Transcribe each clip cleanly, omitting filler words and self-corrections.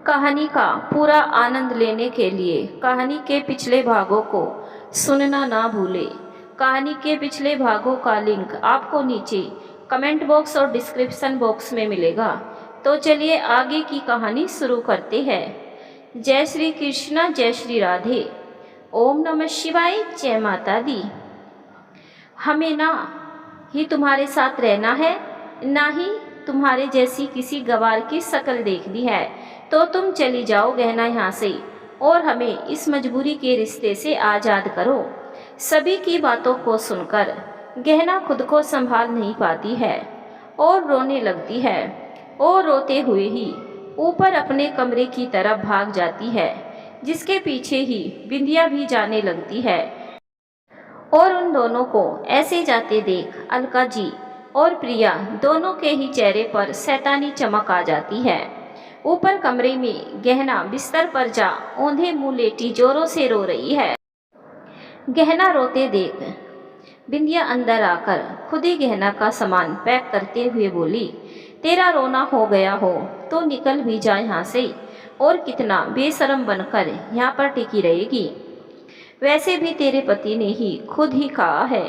कहानी का पूरा आनंद लेने के लिए कहानी के पिछले भागों को सुनना ना भूलें। कहानी के पिछले भागों का लिंक आपको नीचे कमेंट बॉक्स और डिस्क्रिप्शन बॉक्स में मिलेगा। तो चलिए आगे की कहानी शुरू करते हैं। जय श्री कृष्णा, जय श्री राधे, ओम नमः शिवाय, जय माता दी। हमें ना ही तुम्हारे साथ रहना है, ना ही तुम्हारे जैसी किसी गवार की शक्ल देखनी है, तो तुम चली जाओ गहना यहाँ से और हमें इस मजबूरी के रिश्ते से आज़ाद करो। सभी की बातों को सुनकर गहना खुद को संभाल नहीं पाती है और रोने लगती है और रोते हुए ही ऊपर अपने कमरे की तरफ भाग जाती है, जिसके पीछे ही बिंदिया भी जाने लगती है। और उन दोनों को ऐसे जाते देख अलका जी और प्रिया दोनों के ही चेहरे पर शैतानी चमक आ जाती है। ऊपर कमरे में गहना बिस्तर पर जा औंधे मुंह लेटी जोरों से रो रही है। गहना रोते देख बिंदिया अंदर आकर खुद ही गहना का सामान पैक करते हुए बोली, तेरा रोना हो गया हो तो निकल भी जा यहाँ से, और कितना बेशरम बनकर यहाँ पर टिकी रहेगी। वैसे भी तेरे पति ने ही खुद ही कहा है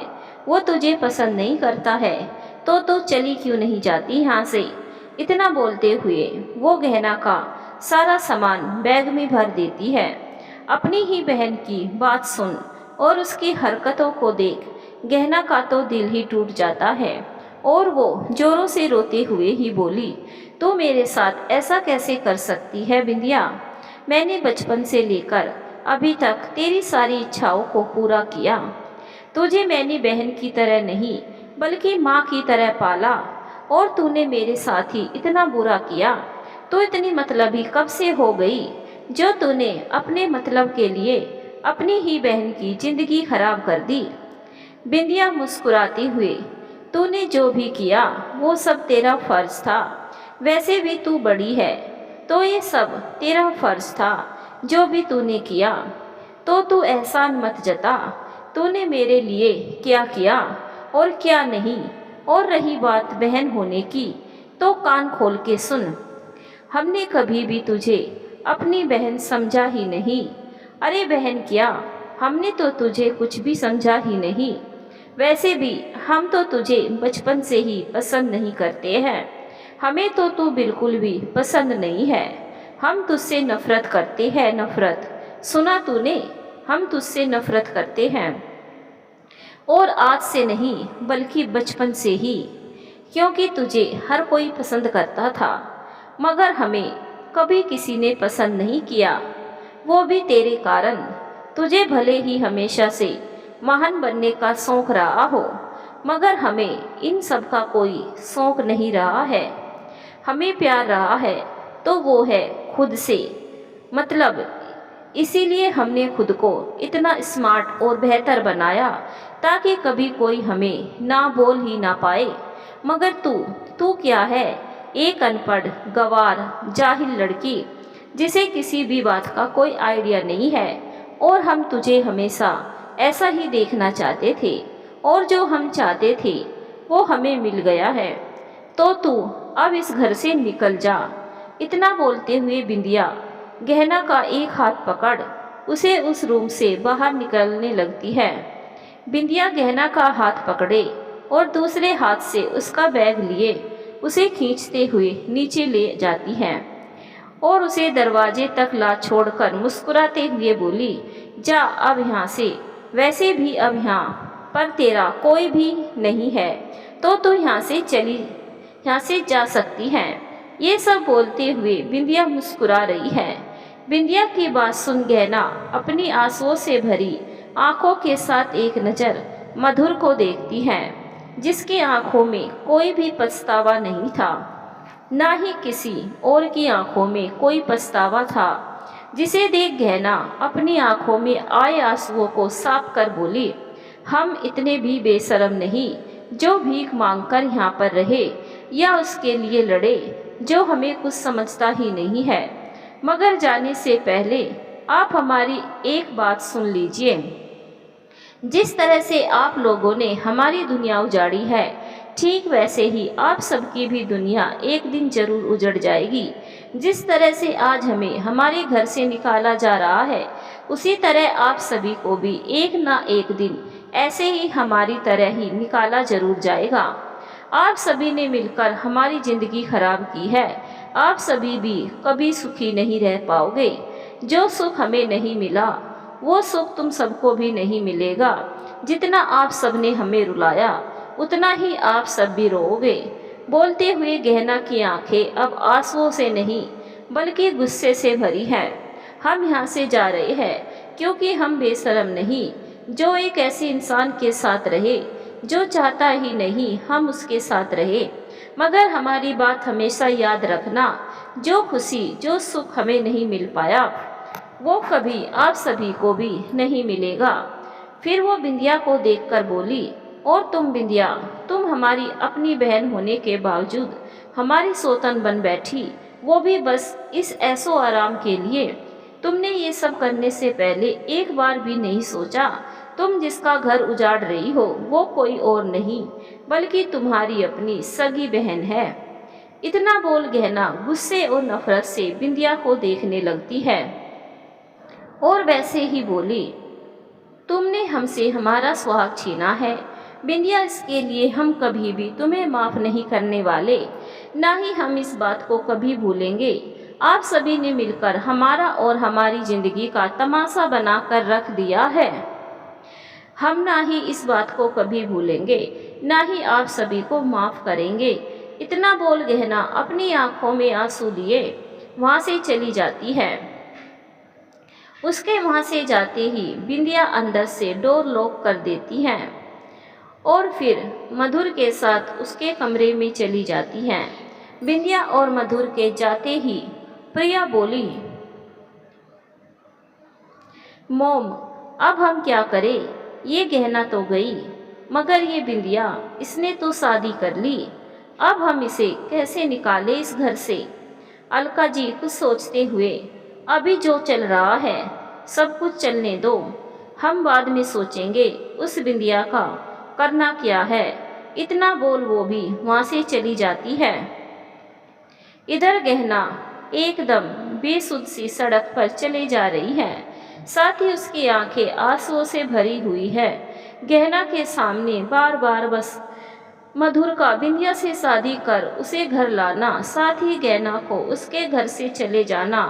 वो तुझे पसंद नहीं करता है, तो तू चली क्यों नहीं जाती यहाँ से। इतना बोलते हुए वो गहना का सारा सामान बैग में भर देती है। अपनी ही बहन की बात सुन और उसकी हरकतों को देख गहना का तो दिल ही टूट जाता है और वो जोरों से रोते हुए ही बोली, तू मेरे साथ ऐसा कैसे कर सकती है बिंदिया। मैंने बचपन से लेकर अभी तक तेरी सारी इच्छाओं को पूरा किया। तुझे मैंने बहन की तरह नहीं बल्कि माँ की तरह पाला, और तूने मेरे साथ ही इतना बुरा किया। तो इतनी मतलबी कब से हो गई जो तूने अपने मतलब के लिए अपनी ही बहन की जिंदगी खराब कर दी। बिंदिया मुस्कुराते हुए, तूने जो भी किया वो सब तेरा फर्ज था। वैसे भी तू बड़ी है तो ये सब तेरा फर्ज था जो भी तूने किया। तो तू एहसान मत जता, तूने मेरे लिए क्या किया और क्या नहीं। और रही बात बहन होने की, तो कान खोल के सुन। हमने कभी भी तुझे अपनी बहन समझा ही नहीं। अरे बहन क्या, हमने तो तुझे कुछ भी समझा ही नहीं। वैसे भी हम तो तुझे बचपन से ही पसंद नहीं करते हैं। हमें तो तू बिल्कुल भी पसंद नहीं है। हम तुझसे नफरत करते हैं, नफरत। सुना तूने, हम तुझसे नफरत करते हैं, और आज से नहीं बल्कि बचपन से ही, क्योंकि तुझे हर कोई पसंद करता था मगर हमें कभी किसी ने पसंद नहीं किया, वो भी तेरे कारण। तुझे भले ही हमेशा से महान बनने का शौक़ रहा हो, मगर हमें इन सब का कोई शौक़ नहीं रहा है। हमें प्यार रहा है तो वो है खुद से, मतलब इसीलिए हमने खुद को इतना स्मार्ट और बेहतर बनाया ताकि कभी कोई हमें ना बोल ही ना पाए। मगर तू क्या है, एक अनपढ़ गवार जाहिल लड़की जिसे किसी भी बात का कोई आइडिया नहीं है। और हम तुझे हमेशा ऐसा ही देखना चाहते थे, और जो हम चाहते थे वो हमें मिल गया है। तो तू अब इस घर से निकल जा। इतना बोलते हुए बिंदिया गहना का एक हाथ पकड़ उसे उस रूम से बाहर निकलने लगती है। बिंदिया गहना का हाथ पकड़े और दूसरे हाथ से उसका बैग लिए उसे खींचते हुए नीचे ले जाती है और उसे दरवाजे तक ला छोड़कर मुस्कुराते हुए बोली, जा अब यहाँ से। वैसे भी अब यहाँ पर तेरा कोई भी नहीं है, तो तू यहाँ से जा सकती है। ये सब बोलते हुए बिंदिया मुस्कुरा रही है। बिंदिया की बात सुन गहना अपनी आंसुओं से भरी आंखों के साथ एक नज़र मधुर को देखती है, जिसकी आंखों में कोई भी पछतावा नहीं था, ना ही किसी और की आंखों में कोई पछतावा था। जिसे देख गहना अपनी आंखों में आए आंसुओं को साफ कर बोली, हम इतने भी बेशरम नहीं जो भीख मांगकर यहाँ पर रहे या उसके लिए लड़े जो हमें कुछ समझता ही नहीं है। मगर जाने से पहले आप हमारी एक बात सुन लीजिए। जिस तरह से आप लोगों ने हमारी दुनिया उजाड़ी है, ठीक वैसे ही आप सबकी भी दुनिया एक दिन जरूर उजड़ जाएगी। जिस तरह से आज हमें हमारे घर से निकाला जा रहा है, उसी तरह आप सभी को भी एक ना एक दिन ऐसे ही हमारी तरह ही निकाला जरूर जाएगा। आप सभी ने मिलकर हमारी जिंदगी खराब की है। आप सभी भी कभी सुखी नहीं रह पाओगे। जो सुख हमें नहीं मिला, वो सुख तुम सबको भी नहीं मिलेगा। जितना आप सब ने हमें रुलाया, उतना ही आप सब भी रोओगे। बोलते हुए गहना की आंखें अब आंसुओं से नहीं बल्कि गुस्से से भरी हैं। हम यहाँ से जा रहे हैं क्योंकि हम बेशरम नहीं, जो एक ऐसे इंसान के साथ रहे जो चाहता ही नहीं हम उसके साथ रहे। मगर हमारी बात हमेशा याद रखना, जो खुशी जो सुख हमें नहीं मिल पाया, वो कभी आप सभी को भी नहीं मिलेगा। फिर वो बिंदिया को देखकर बोली, और तुम बिंदिया, तुम हमारी अपनी बहन होने के बावजूद हमारी सौतन बन बैठी, वो भी बस इस ऐसो आराम के लिए। तुमने ये सब करने से पहले एक बार भी नहीं सोचा तुम जिसका घर उजाड़ रही हो वो कोई और नहीं बल्कि तुम्हारी अपनी सगी बहन है। इतना बोल गहना गुस्से और नफरत से बिंदिया को देखने लगती है और वैसे ही बोली, तुमने हमसे हमारा सुहाग छीना है बिंदिया, इसके लिए हम कभी भी तुम्हें माफ़ नहीं करने वाले, ना ही हम इस बात को कभी भूलेंगे। आप सभी ने मिलकर हमारा और हमारी ज़िंदगी का तमाशा बना कर रख दिया है। हम ना ही इस बात को कभी भूलेंगे, ना ही आप सभी को माफ़ करेंगे। इतना बोल गहना अपनी आंखों में आंसू लिए वहाँ से चली जाती है। उसके वहाँ से जाते ही बिंदिया अंदर से डोर लॉक कर देती है और फिर मधुर के साथ उसके कमरे में चली जाती हैं। बिंदिया और मधुर के जाते ही प्रिया बोली, मोम, अब हम क्या करें? ये गहना तो गई, मगर ये बिंदिया, इसने तो शादी कर ली। अब हम इसे कैसे निकालें इस घर से? अलका जी कुछ सोचते हुए, अभी जो चल रहा है सब कुछ चलने दो, हम बाद में सोचेंगे उस बिंदिया का करना क्या है। इतना बोल वो भी वहाँ से चली जाती है। इधर गहना एकदम बेसुध सी सड़क पर चले जा रही है, साथ ही उसकी आंखें आंसुओं से भरी हुई है। गहना के सामने बार बार बस मधुर का बिंदिया से शादी कर उसे घर लाना, साथ ही गहना को उसके घर से चले जाना,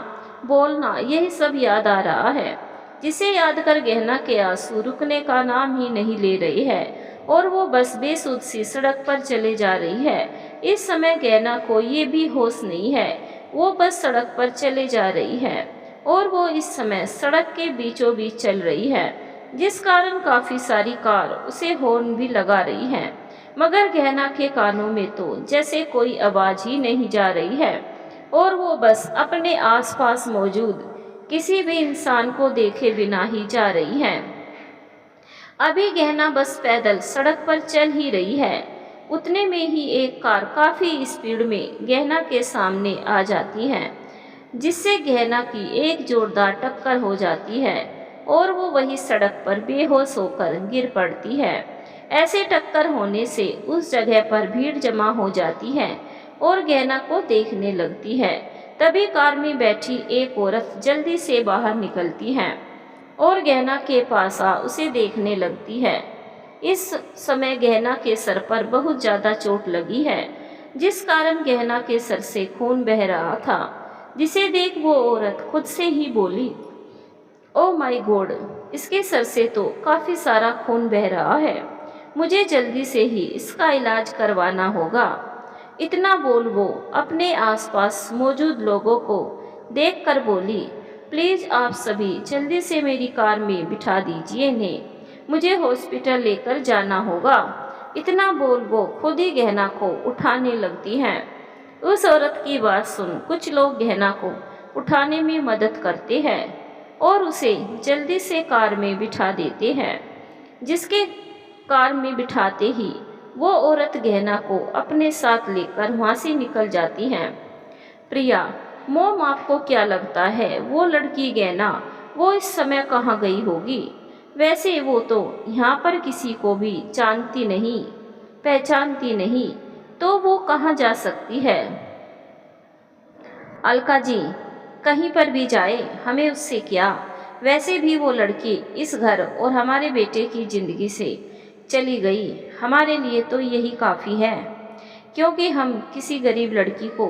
बोलना, यही सब याद आ रहा है, जिसे याद कर गहना के आंसू रुकने का नाम ही नहीं ले रही है और वो बस बेसुध सी सड़क पर चले जा रही है। इस समय गहना को ये भी होश नहीं है, वो बस सड़क पर चले जा रही है और वो इस समय सड़क के बीचों बीच चल रही है, जिस कारण काफ़ी सारी कार उसे हॉर्न भी लगा रही हैं। मगर गहना के कानों में तो जैसे कोई आवाज़ ही नहीं जा रही है और वो बस अपने आसपास मौजूद किसी भी इंसान को देखे बिना ही जा रही है। अभी गहना बस पैदल सड़क पर चल ही रही है, उतने में ही एक कार काफ़ी स्पीड में गहना के सामने आ जाती है, जिससे गहना की एक जोरदार टक्कर हो जाती है और वो वही सड़क पर बेहोश होकर गिर पड़ती है। ऐसे टक्कर होने से उस जगह पर भीड़ जमा हो जाती है और गहना को देखने लगती है। तभी कार में बैठी एक औरत जल्दी से बाहर निकलती है और गहना के पास आ उसे देखने लगती है। इस समय गहना के सर पर बहुत ज़्यादा चोट लगी है, जिस कारण गहना के सर से खून बह रहा था, जिसे देख वो औरत खुद से ही बोली, ओ माय गॉड, इसके सर से तो काफ़ी सारा खून बह रहा है, मुझे जल्दी से ही इसका इलाज करवाना होगा। इतना बोल वो अपने आसपास मौजूद लोगों को देखकर बोली, प्लीज़ आप सभी जल्दी से मेरी कार में बिठा दीजिए इन्हें, मुझे हॉस्पिटल लेकर जाना होगा। इतना बोल वो खुद ही गहना को उठाने लगती हैं। उस औरत की बात सुन कुछ लोग गहना को उठाने में मदद करते हैं और उसे जल्दी से कार में बिठा देते हैं, जिसके कार में बिठाते ही वो औरत गहना को अपने साथ लेकर वहाँ से निकल जाती हैं। प्रिया, मोम, आपको क्या लगता है वो लड़की गहना वो इस समय कहाँ गई होगी? वैसे वो तो यहाँ पर किसी को भी जानती नहीं, पहचानती नहीं, तो वो कहाँ जा सकती है? अलका जी कहीं पर भी जाए हमें उससे क्या, वैसे भी वो लड़की इस घर और हमारे बेटे की ज़िंदगी से चली गई, हमारे लिए तो यही काफ़ी है, क्योंकि हम किसी गरीब लड़की को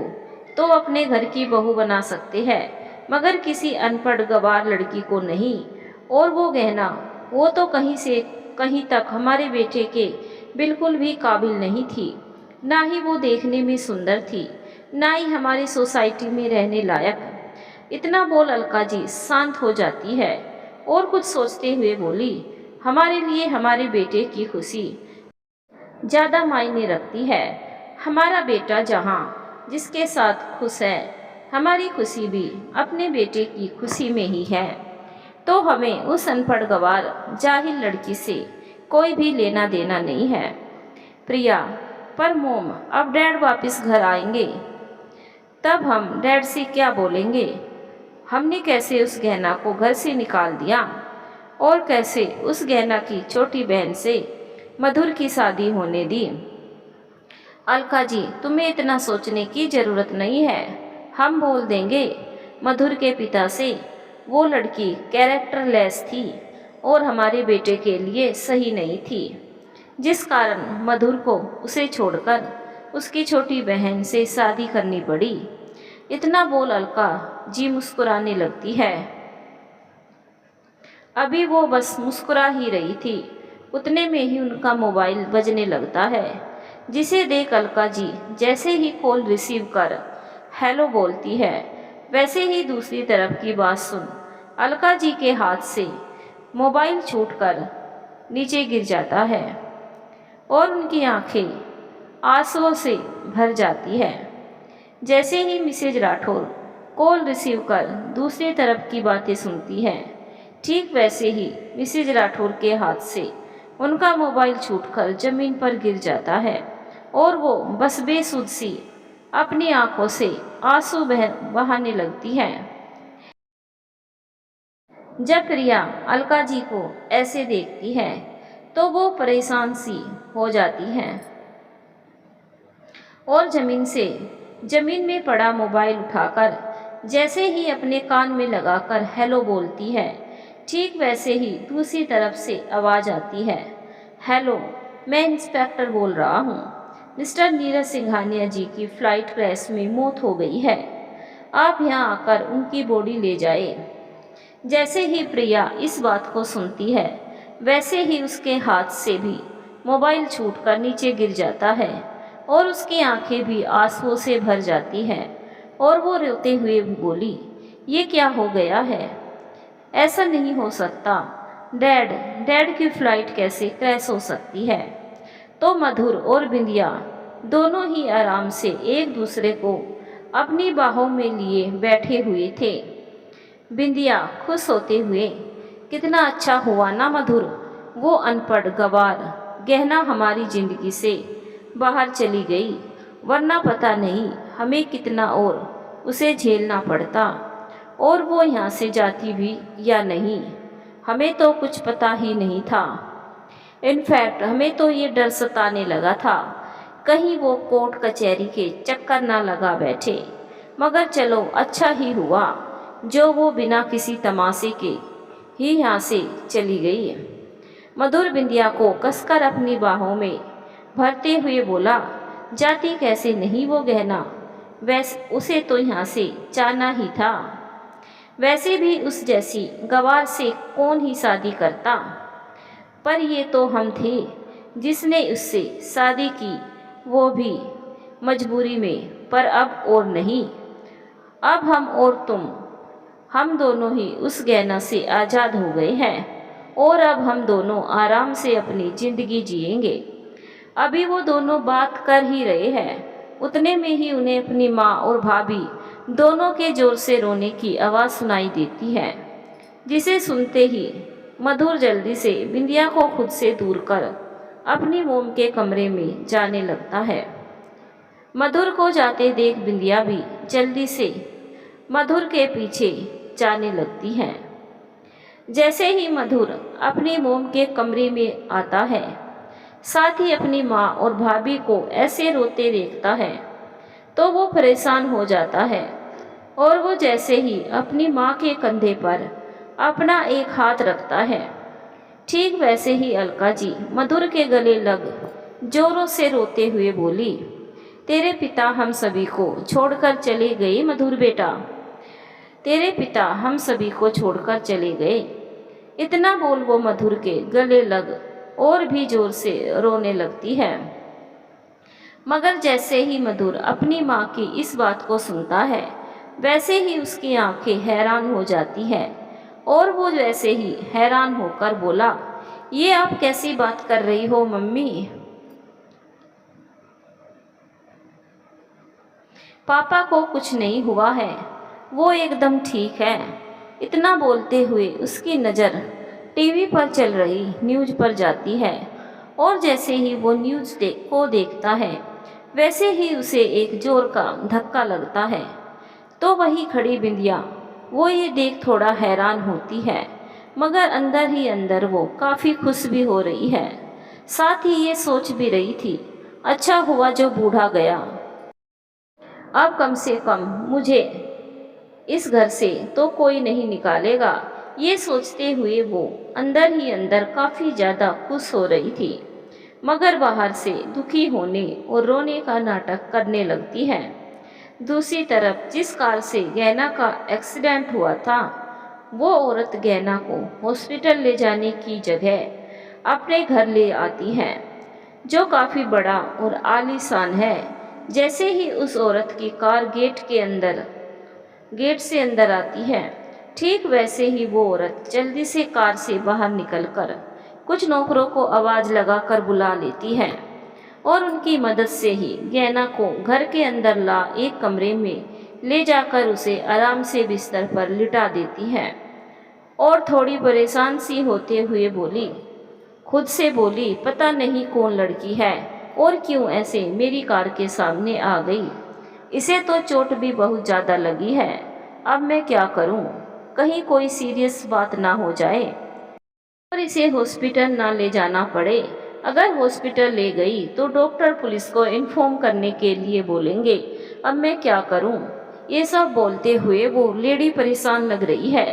तो अपने घर की बहू बना सकते हैं, मगर किसी अनपढ़ गवार लड़की को नहीं। और वो गहना, वो तो कहीं से कहीं तक हमारे बेटे के बिल्कुल भी काबिल नहीं थी। ना ही वो देखने में सुंदर थी, ना ही हमारी सोसाइटी में रहने लायक। इतना बोल अलका जी शांत हो जाती है और कुछ सोचते हुए बोली, हमारे लिए हमारे बेटे की खुशी ज़्यादा मायने रखती है। हमारा बेटा जहाँ जिसके साथ खुश है, हमारी खुशी भी अपने बेटे की खुशी में ही है। तो हमें उस अनपढ़ गवार जाहिल लड़की से कोई भी लेना देना नहीं है। प्रिया, पर मोम अब डैड वापस घर आएंगे, तब हम डैड से क्या बोलेंगे? हमने कैसे उस गहना को घर से निकाल दिया और कैसे उस गहना की छोटी बहन से मधुर की शादी होने दी। अलका जी तुम्हें इतना सोचने की ज़रूरत नहीं है, हम बोल देंगे मधुर के पिता से वो लड़की कैरेक्टरलेस थी और हमारे बेटे के लिए सही नहीं थी, जिस कारण मधुर को उसे छोड़कर उसकी छोटी बहन से शादी करनी पड़ी। इतना बोल अलका जी मुस्कुराने लगती है। अभी वो बस मुस्कुरा ही रही थी, उतने में ही उनका मोबाइल बजने लगता है, जिसे देख अलका जी जैसे ही कॉल रिसीव कर हेलो बोलती है, वैसे ही दूसरी तरफ की बात सुन अलका जी के हाथ से मोबाइल छूटकर नीचे गिर जाता है और उनकी आंखें आंसुओं से भर जाती है। जैसे ही मिसेज राठौर कॉल रिसीव कर दूसरी तरफ की बातें सुनती है, ठीक वैसे ही मिसेज राठौर के हाथ से उनका मोबाइल छूटकर जमीन पर गिर जाता है और वो बस बेसुध सी अपनी आंखों से आंसू बहाने लगती है। जब प्रिया अलका जी को ऐसे देखती है तो वो परेशान सी हो जाती है और जमीन में पड़ा मोबाइल उठाकर जैसे ही अपने कान में लगाकर हेलो बोलती है, ठीक वैसे ही दूसरी तरफ से आवाज़ आती है, हेलो, मैं इंस्पेक्टर बोल रहा हूँ। मिस्टर नीरज सिंघानिया जी की फ़्लाइट क्रैश में मौत हो गई है, आप यहाँ आकर उनकी बॉडी ले जाए। जैसे ही प्रिया इस बात को सुनती है, वैसे ही उसके हाथ से भी मोबाइल छूटकर नीचे गिर जाता है और उसकी आंखें भी आंसुओं से भर जाती हैं और वो रोते हुए बोली, ये क्या हो गया है? ऐसा नहीं हो सकता, डैड की फ़्लाइट कैसे क्रैश हो सकती है? तो मधुर और बिंदिया दोनों ही आराम से एक दूसरे को अपनी बाहों में लिए बैठे हुए थे। बिंदिया खुश होते हुए, कितना अच्छा हुआ ना मधुर, वो अनपढ़ गवार गहना हमारी ज़िंदगी से बाहर चली गई, वरना पता नहीं हमें कितना और उसे झेलना पड़ता और वो यहाँ से जाती भी या नहीं, हमें तो कुछ पता ही नहीं था। इनफैक्ट हमें तो ये डर सताने लगा था कहीं वो कोर्ट कचहरी के चक्कर ना लगा बैठे, मगर चलो अच्छा ही हुआ जो वो बिना किसी तमाशे के ही यहाँ से चली गई। मधुर बिंदिया को कसकर अपनी बाहों में भरते हुए बोला, जाती कैसे नहीं वो गहना, वैसे उसे तो यहाँ से जाना ही था, वैसे भी उस जैसी गवार से कौन ही शादी करता, पर ये तो हम थे जिसने उससे शादी की, वो भी मजबूरी में, पर अब और नहीं, अब हम और तुम, हम दोनों ही उस गहना से आज़ाद हो गए हैं और अब हम दोनों आराम से अपनी ज़िंदगी जिएंगे। अभी वो दोनों बात कर ही रहे हैं, उतने में ही उन्हें अपनी माँ और भाभी दोनों के ज़ोर से रोने की आवाज़ सुनाई देती है, जिसे सुनते ही मधुर जल्दी से बिंदिया को खुद से दूर कर अपनी मोम के कमरे में जाने लगता है। मधुर को जाते देख बिंदिया भी जल्दी से मधुर के पीछे जाने लगती है। जैसे ही मधुर अपनी मोम के कमरे में आता है, साथ ही अपनी माँ और भाभी को ऐसे रोते देखता है, तो वो परेशान हो जाता है और वो जैसे ही अपनी माँ के कंधे पर अपना एक हाथ रखता है, ठीक वैसे ही अलका जी मधुर के गले लग जोरों से रोते हुए बोली, तेरे पिता हम सभी को छोड़कर चले गए मधुर बेटा, तेरे पिता हम सभी को छोड़कर चले गए। इतना बोल वो मधुर के गले लग और भी जोर से रोने लगती है। मगर जैसे ही मधुर अपनी माँ की इस बात को सुनता है, वैसे ही उसकी आंखें हैरान हो जाती है और वो वैसे ही हैरान होकर बोला, ये आप कैसी बात कर रही हो मम्मी? पापा को कुछ नहीं हुआ है, वो एकदम ठीक है। इतना बोलते हुए उसकी नज़र टीवी पर चल रही न्यूज़ पर जाती है और जैसे ही वो न्यूज़ को देखता है, वैसे ही उसे एक जोर का धक्का लगता है। तो वही खड़ी बिंदिया वो ये देख थोड़ा हैरान होती है, मगर अंदर ही अंदर वो काफ़ी खुश भी हो रही है। साथ ही ये सोच भी रही थी, अच्छा हुआ जो बूढ़ा गया, अब कम से कम मुझे इस घर से तो कोई नहीं निकालेगा। ये सोचते हुए वो अंदर ही अंदर काफ़ी ज़्यादा खुश हो रही थी, मगर बाहर से दुखी होने और रोने का नाटक करने लगती है। दूसरी तरफ जिस कार से गहना का एक्सीडेंट हुआ था, वो औरत गहना को हॉस्पिटल ले जाने की जगह अपने घर ले आती है, जो काफ़ी बड़ा और आलीशान है। जैसे ही उस औरत की कार गेट से अंदर आती है, ठीक वैसे ही वो औरत जल्दी से कार से बाहर निकलकर कुछ नौकरों को आवाज़ लगाकर बुला लेती है और उनकी मदद से ही गहना को घर के अंदर ला एक कमरे में ले जाकर उसे आराम से बिस्तर पर लिटा देती है और थोड़ी परेशान सी होते हुए बोली, खुद से बोली, पता नहीं कौन लड़की है और क्यों ऐसे मेरी कार के सामने आ गई। इसे तो चोट भी बहुत ज़्यादा लगी है, अब मैं क्या करूं? कहीं कोई सीरियस बात ना हो जाए और इसे हॉस्पिटल ना ले जाना पड़े। अगर हॉस्पिटल ले गई तो डॉक्टर पुलिस को इन्फॉर्म करने के लिए बोलेंगे, अब मैं क्या करूं? ये सब बोलते हुए वो लेडी परेशान लग रही है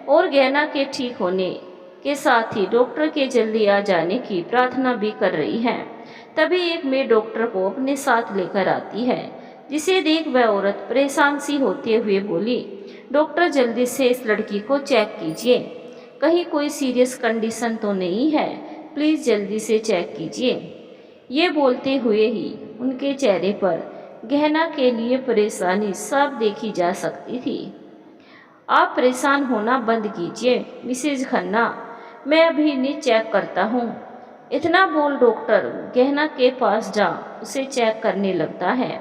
और गहना के ठीक होने के साथ ही डॉक्टर के जल्दी आ जाने की प्रार्थना भी कर रही है। तभी एक मेड डॉक्टर को अपने साथ लेकर आती है, जिसे देख वह औरत परेशान सी होते हुए बोली, डॉक्टर जल्दी से इस लड़की को चेक कीजिए, कहीं कोई सीरियस कंडीशन तो नहीं है, प्लीज़ जल्दी से चेक कीजिए। ये बोलते हुए ही उनके चेहरे पर गहना के लिए परेशानी साफ देखी जा सकती थी। आप परेशान होना बंद कीजिए मिसेज खन्ना, मैं अभी इन्हें चेक करता हूँ। इतना बोल डॉक्टर गहना के पास जा उसे चेक करने लगता है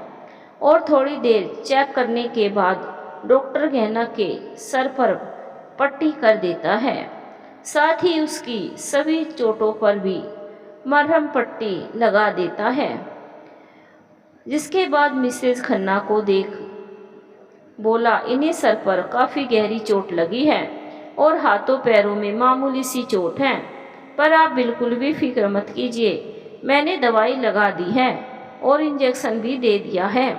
और थोड़ी देर चेक करने के बाद डॉक्टर गहना के सर पर पट्टी कर देता है, साथ ही उसकी सभी चोटों पर भी मरहम पट्टी लगा देता है। जिसके बाद मिसेज खन्ना को देख बोला, इन्हें सर पर काफ़ी गहरी चोट लगी है और हाथों पैरों में मामूली सी चोट है, पर आप बिल्कुल भी फिक्र मत कीजिए, मैंने दवाई लगा दी है और इंजेक्शन भी दे दिया है,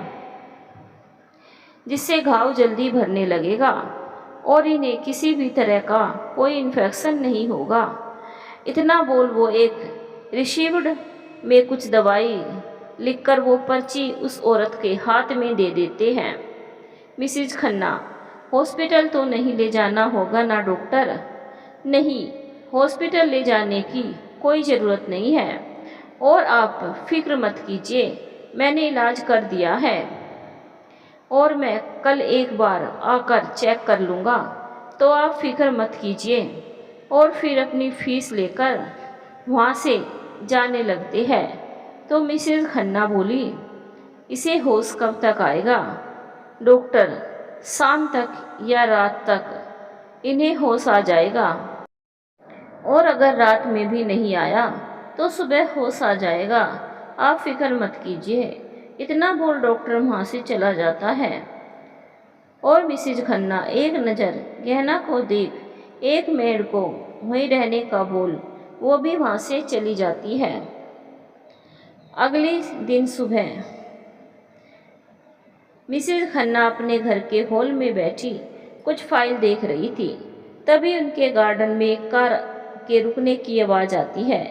जिससे घाव जल्दी भरने लगेगा और इन्हें किसी भी तरह का कोई इन्फेक्शन नहीं होगा। इतना बोल वो एक रिसीव्ड में कुछ दवाई लिखकर वो पर्ची उस औरत के हाथ में दे देते हैं। मिसेज खन्ना, हॉस्पिटल तो नहीं ले जाना होगा ना डॉक्टर? नहीं, हॉस्पिटल ले जाने की कोई ज़रूरत नहीं है और आप फिक्र मत कीजिए, मैंने इलाज कर दिया है और मैं कल एक बार आकर चेक कर लूँगा, तो आप फिक्र मत कीजिए। और फिर अपनी फीस लेकर वहाँ से जाने लगते हैं। तो मिसेज खन्ना बोली, इसे होश कब तक आएगा डॉक्टर? शाम तक या रात तक इन्हें होश आ जाएगा, और अगर रात में भी नहीं आया तो सुबह होश आ जाएगा, आप फिक्र मत कीजिए। इतना बोल डॉक्टर वहाँ से चला जाता है और मिसेज खन्ना एक नज़र गहना को देख एक मेड को वहीं रहने का बोल वो भी वहाँ से चली जाती है। अगले दिन सुबह मिसेज खन्ना अपने घर के हॉल में बैठी कुछ फाइल देख रही थी। तभी उनके गार्डन में एक कार के रुकने की आवाज़ आती है,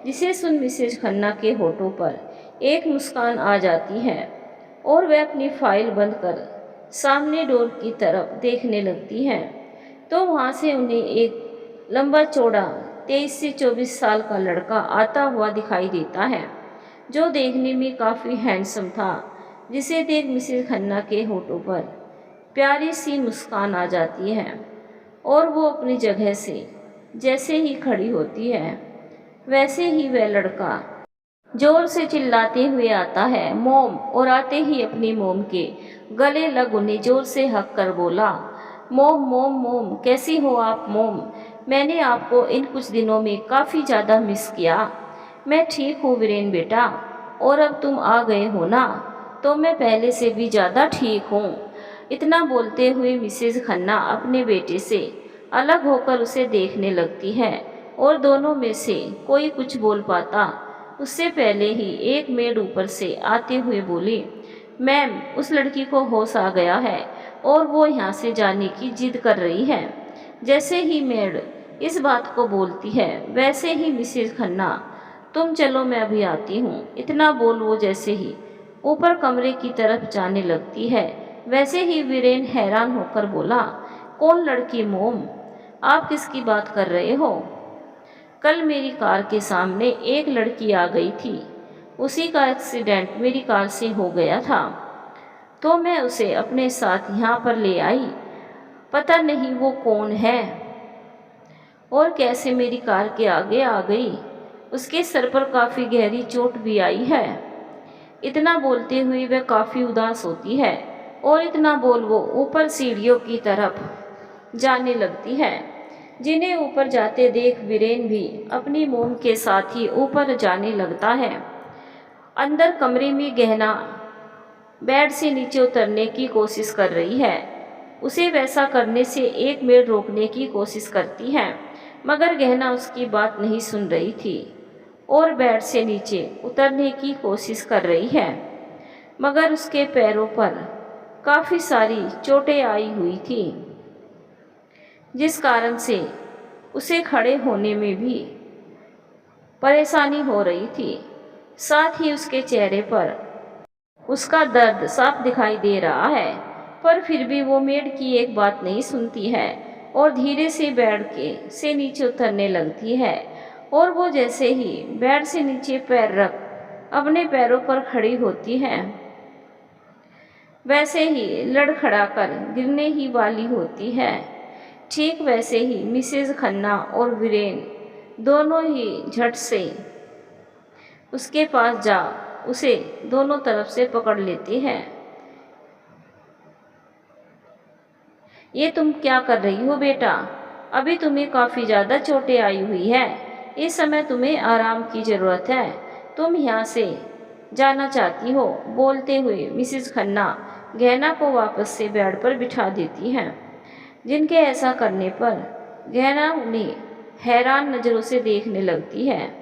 जिसे सुन मिसेज खन्ना के होठों पर एक मुस्कान आ जाती है और वह अपनी फाइल बंद कर सामने डोर की तरफ देखने लगती हैं। तो वहाँ से उन्हें एक लंबा चौड़ा 23 से 24 साल का लड़का आता हुआ दिखाई देता है, जो देखने में काफ़ी हैंडसम था, जिसे देख मिसेज खन्ना के होठों पर प्यारी सी मुस्कान आ जाती है और वो अपनी जगह से जैसे ही खड़ी होती है, वैसे ही वह लड़का जोर से चिल्लाते हुए आता है, मोम, और आते ही अपनी मोम के गले लग उन्हें जोर से हक कर बोला, मोम मोम मोम, कैसी हो आप मोम? मैंने आपको इन कुछ दिनों में काफ़ी ज़्यादा मिस किया। मैं ठीक हूँ वीरेन बेटा, और अब तुम आ गए हो ना, तो मैं पहले से भी ज़्यादा ठीक हूँ। इतना बोलते हुए मिसेज खन्ना अपने बेटे से अलग होकर उसे देखने लगती है और दोनों में से कोई कुछ बोल पाता उससे पहले ही एक मेड ऊपर से आते हुए बोली, मैम, उस लड़की को होश आ गया है और वो यहाँ से जाने की जिद कर रही है। जैसे ही मेड इस बात को बोलती है, वैसे ही मिसेज खन्ना, तुम चलो मैं अभी आती हूँ, इतना बोल वो जैसे ही ऊपर कमरे की तरफ जाने लगती है, वैसे ही वीरेन हैरान होकर बोला, कौन लड़की मोम? आप किसकी बात कर रहे हो? कल मेरी कार के सामने एक लड़की आ गई थी, उसी का एक्सीडेंट मेरी कार से हो गया था, तो मैं उसे अपने साथ यहाँ पर ले आई। पता नहीं वो कौन है और कैसे मेरी कार के आगे आ गई। उसके सर पर काफ़ी गहरी चोट भी आई है। इतना बोलते हुए वह काफ़ी उदास होती है और इतना बोल वो ऊपर सीढ़ियों की तरफ जाने लगती है, जिन्हें ऊपर जाते देख वीरेन भी अपनी मोम के साथ ही ऊपर जाने लगता है। अंदर कमरे में गहना बेड से नीचे उतरने की कोशिश कर रही है। उसे वैसा करने से एक मेड रोकने की कोशिश करती है, मगर गहना उसकी बात नहीं सुन रही थी और बेड से नीचे उतरने की कोशिश कर रही है, मगर उसके पैरों पर काफ़ी सारी चोटें आई हुई थी, जिस कारण से उसे खड़े होने में भी परेशानी हो रही थी। साथ ही उसके चेहरे पर उसका दर्द साफ दिखाई दे रहा है, पर फिर भी वो मेड की एक बात नहीं सुनती है और धीरे से बेड के से नीचे उतरने लगती है। और वो जैसे ही बेड से नीचे पैर रख अपने पैरों पर खड़ी होती है, वैसे ही लड़खड़ाकर गिरने ही वाली होती है। ठीक वैसे ही मिसेज खन्ना और वीरेन दोनों ही झट से उसके पास जा उसे दोनों तरफ से पकड़ लेती हैं। ये तुम क्या कर रही हो बेटा? अभी तुम्हें काफ़ी ज़्यादा चोटें आई हुई है, इस समय तुम्हें आराम की ज़रूरत है, तुम यहाँ से जाना चाहती हो? बोलते हुए मिसेज खन्ना गहना को वापस से बेड पर बिठा देती हैं, जिनके ऐसा करने पर गहना उन्हें हैरान नज़रों से देखने लगती है।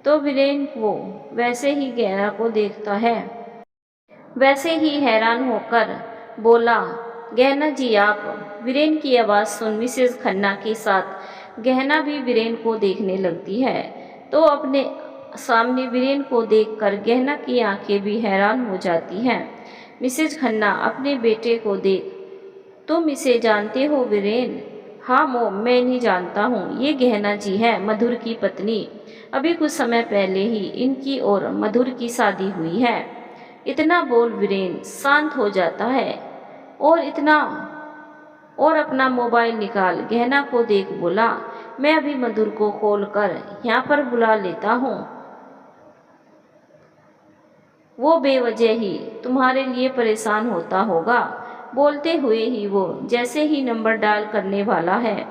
तो वीरेन वो वैसे ही गहना को देखता है, वैसे ही हैरान होकर बोला, गहना जी आप? वीरेन की आवाज़ सुन मिसेज खन्ना के साथ गहना भी वीरेन को देखने लगती है। तो अपने सामने वीरेन को देखकर गहना की आंखें भी हैरान हो जाती हैं। मिसेज खन्ना अपने बेटे को देख, तुम इसे जानते हो वीरेन? हाँ मोम, मैं नहीं जानता हूँ, ये गहना जी है, मधुर की पत्नी। अभी कुछ समय पहले ही इनकी और मधुर की शादी हुई है। इतना बोल वीरेन शांत हो जाता है और अपना मोबाइल निकाल गहना को देख बोला, मैं अभी मधुर को कॉल कर यहाँ पर बुला लेता हूँ, वो बेवजह ही तुम्हारे लिए परेशान होता होगा। बोलते हुए ही वो जैसे ही नंबर डायल करने वाला है,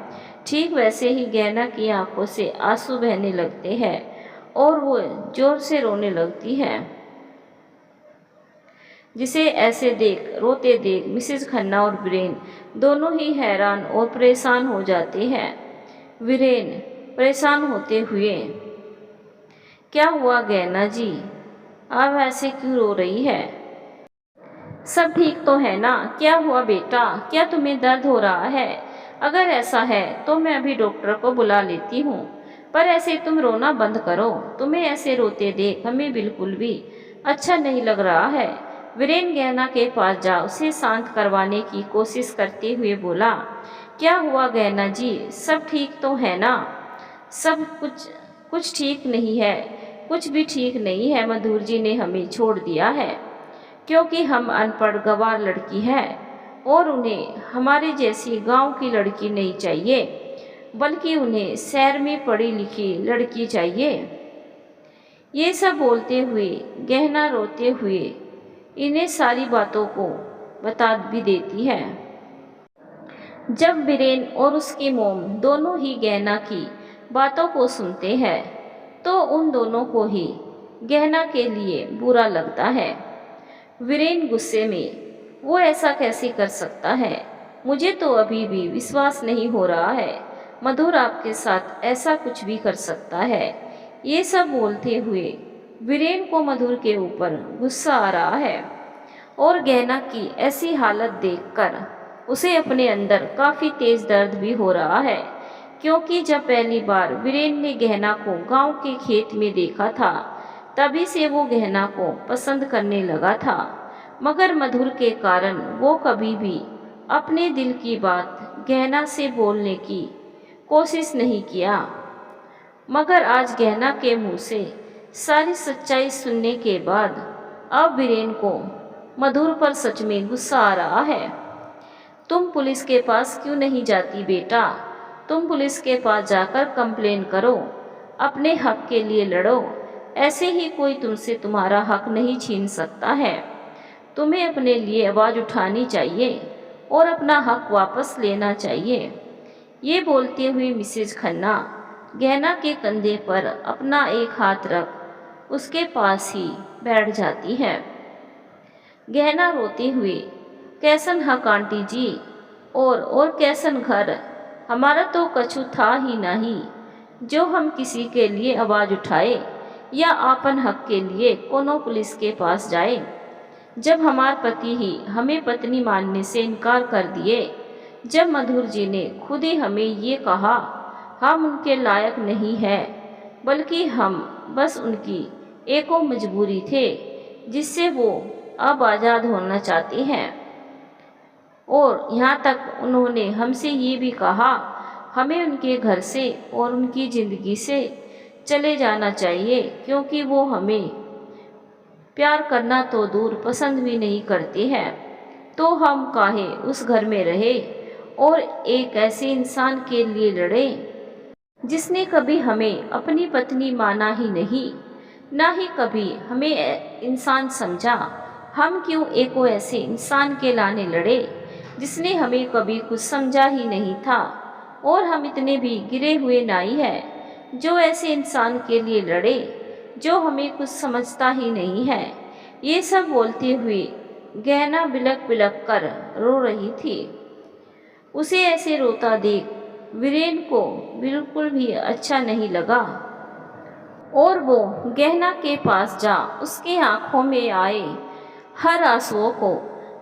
ठीक वैसे ही गहना की आंखों से आंसू बहने लगते हैं और वो जोर से रोने लगती है, जिसे ऐसे रोते देख मिसेज खन्ना और वीरेन दोनों ही हैरान और परेशान हो जाते हैं। वीरेन परेशान होते हुए, क्या हुआ गहना जी, आप ऐसे क्यों रो रही है? सब ठीक तो है ना? क्या हुआ बेटा? क्या तुम्हें दर्द हो रहा है? अगर ऐसा है तो मैं अभी डॉक्टर को बुला लेती हूँ। पर ऐसे तुम रोना बंद करो। तुम्हें ऐसे रोते देख हमें बिल्कुल भी अच्छा नहीं लग रहा है। वीरेन गहना के पास जा उसे शांत करवाने की कोशिश करते हुए बोला। क्या हुआ गहना जी? सब ठीक तो है ना? सब कुछ कुछ ठीक नहीं है। कुछ भी ठीक नहीं है। मधुर जी ने हमें छोड़ दिया है क्योंकि हम अनपढ़ गंवार लड़की है और उन्हें हमारे जैसी गांव की लड़की नहीं चाहिए, बल्कि उन्हें शहर में पढ़ी लिखी लड़की चाहिए। ये सब बोलते हुए गहना रोते हुए इन्हें सारी बातों को बता भी देती है। जब वीरेन और उसकी मोम दोनों ही गहना की बातों को सुनते हैं तो उन दोनों को ही गहना के लिए बुरा लगता है। वीरेन गुस्से में, वो ऐसा कैसे कर सकता है? मुझे तो अभी भी विश्वास नहीं हो रहा है मधुर आपके साथ ऐसा कुछ भी कर सकता है। ये सब बोलते हुए वीरेन को मधुर के ऊपर गुस्सा आ रहा है और गहना की ऐसी हालत देखकर उसे अपने अंदर काफ़ी तेज दर्द भी हो रहा है, क्योंकि जब पहली बार वीरेन ने गहना को गांव के खेत में देखा था तभी से वो गहना को पसंद करने लगा था। मगर मधुर के कारण वो कभी भी अपने दिल की बात गहना से बोलने की कोशिश नहीं किया। मगर आज गहना के मुंह से सारी सच्चाई सुनने के बाद अब वीरेन को मधुर पर सच में गुस्सा आ रहा है। तुम पुलिस के पास क्यों नहीं जाती बेटा? तुम पुलिस के पास जाकर कंप्लेन करो, अपने हक के लिए लड़ो। ऐसे ही कोई तुमसे तुम्हारा हक नहीं छीन सकता है। तुम्हें अपने लिए आवाज़ उठानी चाहिए और अपना हक वापस लेना चाहिए। ये बोलते हुए मिसेज खन्ना गहना के कंधे पर अपना एक हाथ रख उसके पास ही बैठ जाती है। गहना रोते हुए, कैसन हक आंटी जी? और कैसन घर? हमारा तो कछु था ही नहीं जो हम किसी के लिए आवाज़ उठाए या आपन हक के लिए कोनो पुलिस के पास जाए। जब हमार पति ही हमें पत्नी मानने से इनकार कर दिए, जब मधुर जी ने खुद ही हमें ये कहा हम उनके लायक नहीं है, बल्कि हम बस उनकी एको मजबूरी थे जिससे वो अब आज़ाद होना चाहती हैं। और यहाँ तक उन्होंने हमसे ये भी कहा हमें उनके घर से और उनकी ज़िंदगी से चले जाना चाहिए, क्योंकि वो हमें प्यार करना तो दूर पसंद भी नहीं करती है। तो हम काहे उस घर में रहे और एक ऐसे इंसान के लिए लड़े जिसने कभी हमें अपनी पत्नी माना ही नहीं, ना ही कभी हमें इंसान समझा। हम क्यों एक ऐसे इंसान के लाने लड़े जिसने हमें कभी कुछ समझा ही नहीं था। और हम इतने भी गिरे हुए नाई हैं जो ऐसे इंसान के लिए लड़े जो हमें कुछ समझता ही नहीं है। ये सब बोलते हुए गहना बिलक बिलक कर रो रही थी। उसे ऐसे रोता देख वीरेन को बिल्कुल भी अच्छा नहीं लगा और वो गहना के पास जा उसके आंखों में आए हर आंसुओं को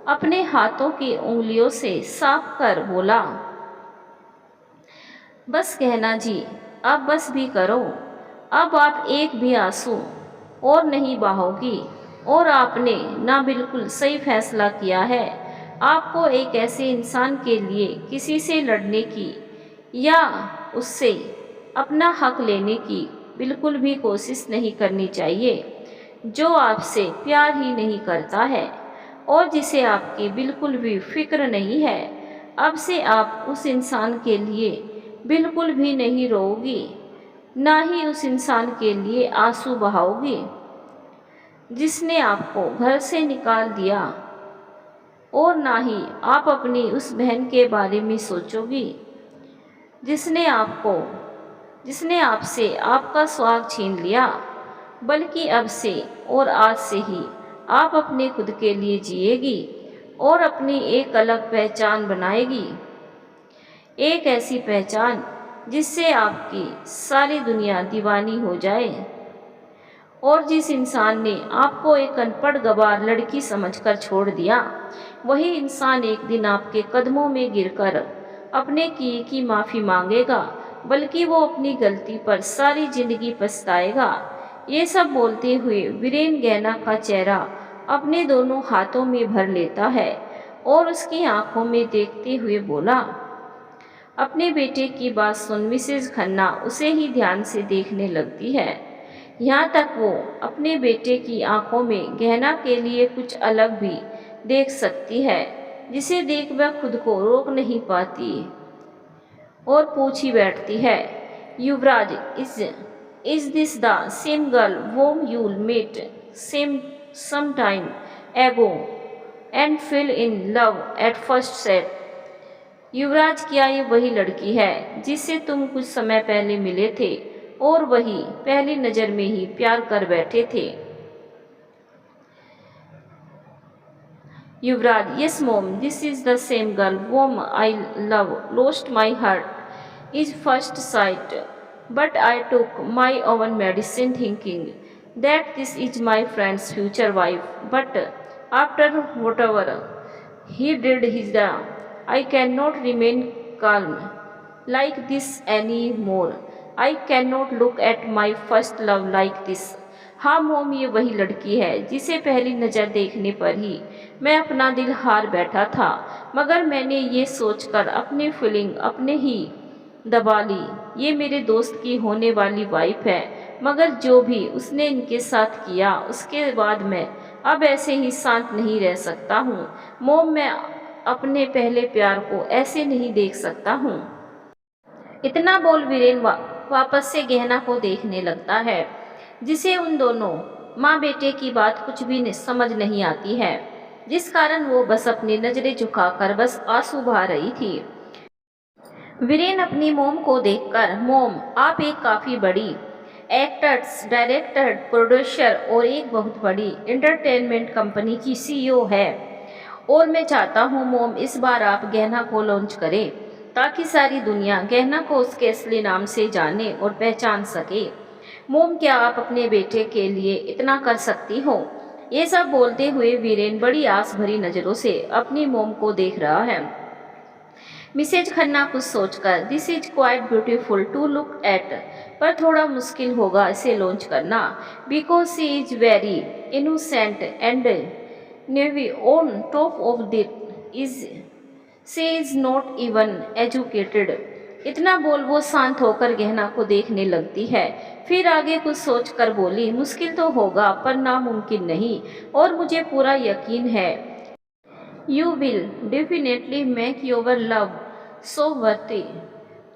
अपने हाथों की उंगलियों से साफ कर बोला, बस गहना जी, अब बस भी करो। अब आप एक भी आंसू और नहीं बहाओगी और आपने ना बिल्कुल सही फैसला किया है। आपको एक ऐसे इंसान के लिए किसी से लड़ने की या उससे अपना हक लेने की बिल्कुल भी कोशिश नहीं करनी चाहिए, जो आपसे प्यार ही नहीं करता है और जिसे आपकी बिल्कुल भी फिक्र नहीं है। अब से आप उस इंसान के लिए बिल्कुल भी नहीं रोओगी, ना ही उस इंसान के लिए आंसू बहाओगी जिसने आपको घर से निकाल दिया, और ना ही आप अपनी उस बहन के बारे में सोचोगी जिसने आपसे आपका स्वाग छीन लिया। बल्कि अब से और आज से ही आप अपने खुद के लिए जिएगी और अपनी एक अलग पहचान बनाएगी, एक ऐसी पहचान जिससे आपकी सारी दुनिया दीवानी हो जाए। और जिस इंसान ने आपको एक अनपढ़ गवार लड़की समझकर छोड़ दिया, वही इंसान एक दिन आपके कदमों में गिरकर अपने किए की माफ़ी मांगेगा, बल्कि वो अपनी गलती पर सारी जिंदगी पछताएगा। ये सब बोलते हुए वीरेन गहना का चेहरा अपने दोनों हाथों में भर लेता है और उसकी आंखों में देखते हुए बोला। अपने बेटे की बात सुन मिसेज खन्ना उसे ही ध्यान से देखने लगती है। यहाँ तक वो अपने बेटे की आंखों में गहना के लिए कुछ अलग भी देख सकती है, जिसे देख वह खुद को रोक नहीं पाती और पूछ ही बैठती है, Yuvraj, is this the same girl whom you met some time ago and fell in love at first sight? युवराज, क्या ये वही लड़की है जिससे तुम कुछ समय पहले मिले थे और वही पहली नज़र में ही प्यार कर बैठे थे? Yuvraj, yes mom, this is the same girl whom I love, lost my heart is first sight, but I took my own medicine thinking that this is my friend's future wife, but after whatever he did I cannot remain calm like this anymore. I cannot look at my first love like this. हाँ मोम, ये वही लड़की है जिसे पहली नज़र देखने पर ही मैं अपना दिल हार बैठा था, मगर मैंने ये सोचकर अपनी फीलिंग अपने ही दबा ली। ये मेरे दोस्त की होने वाली वाइफ है, मगर जो भी उसने इनके साथ किया उसके बाद मैं अब ऐसे ही शांत नहीं रह सकता हूँ। मोम, मैं अपने पहले प्यार को ऐसे नहीं देख सकता हूँ। इतना बोल वीरेन वापस से गहना को देखने लगता है, जिसे उन दोनों माँ बेटे की बात कुछ भी समझ नहीं आती है, जिस कारण वो बस अपनी नज़रें झुकाकर बस आंसू बहा रही थी। वीरेन अपनी मोम को देखकर, मोम, आप एक काफ़ी बड़ी एक्टर्स, डायरेक्टर, प्रोड्यूसर और एक बहुत बड़ी एंटरटेनमेंट कंपनी की CEO है, और मैं चाहता हूँ मोम, इस बार आप गहना को लॉन्च करें ताकि सारी दुनिया गहना को उसके असली नाम से जाने और पहचान सके। मोम, क्या आप अपने बेटे के लिए इतना कर सकती हो? ये सब बोलते हुए वीरेन बड़ी आस भरी नज़रों से अपनी मोम को देख रहा है। मिसेज खन्ना कुछ सोचकर, this is quite beautiful to look at, पर थोड़ा मुश्किल होगा इसे लॉन्च करना, because she is very innocent and naive on top of that is she is not even educated. इतना बोल वो शांत होकर गहना को देखने लगती है, फिर आगे कुछ सोचकर बोली, मुश्किल तो होगा पर नामुमकिन नहीं, और मुझे पूरा यकीन है you will definitely make your love so वर्दी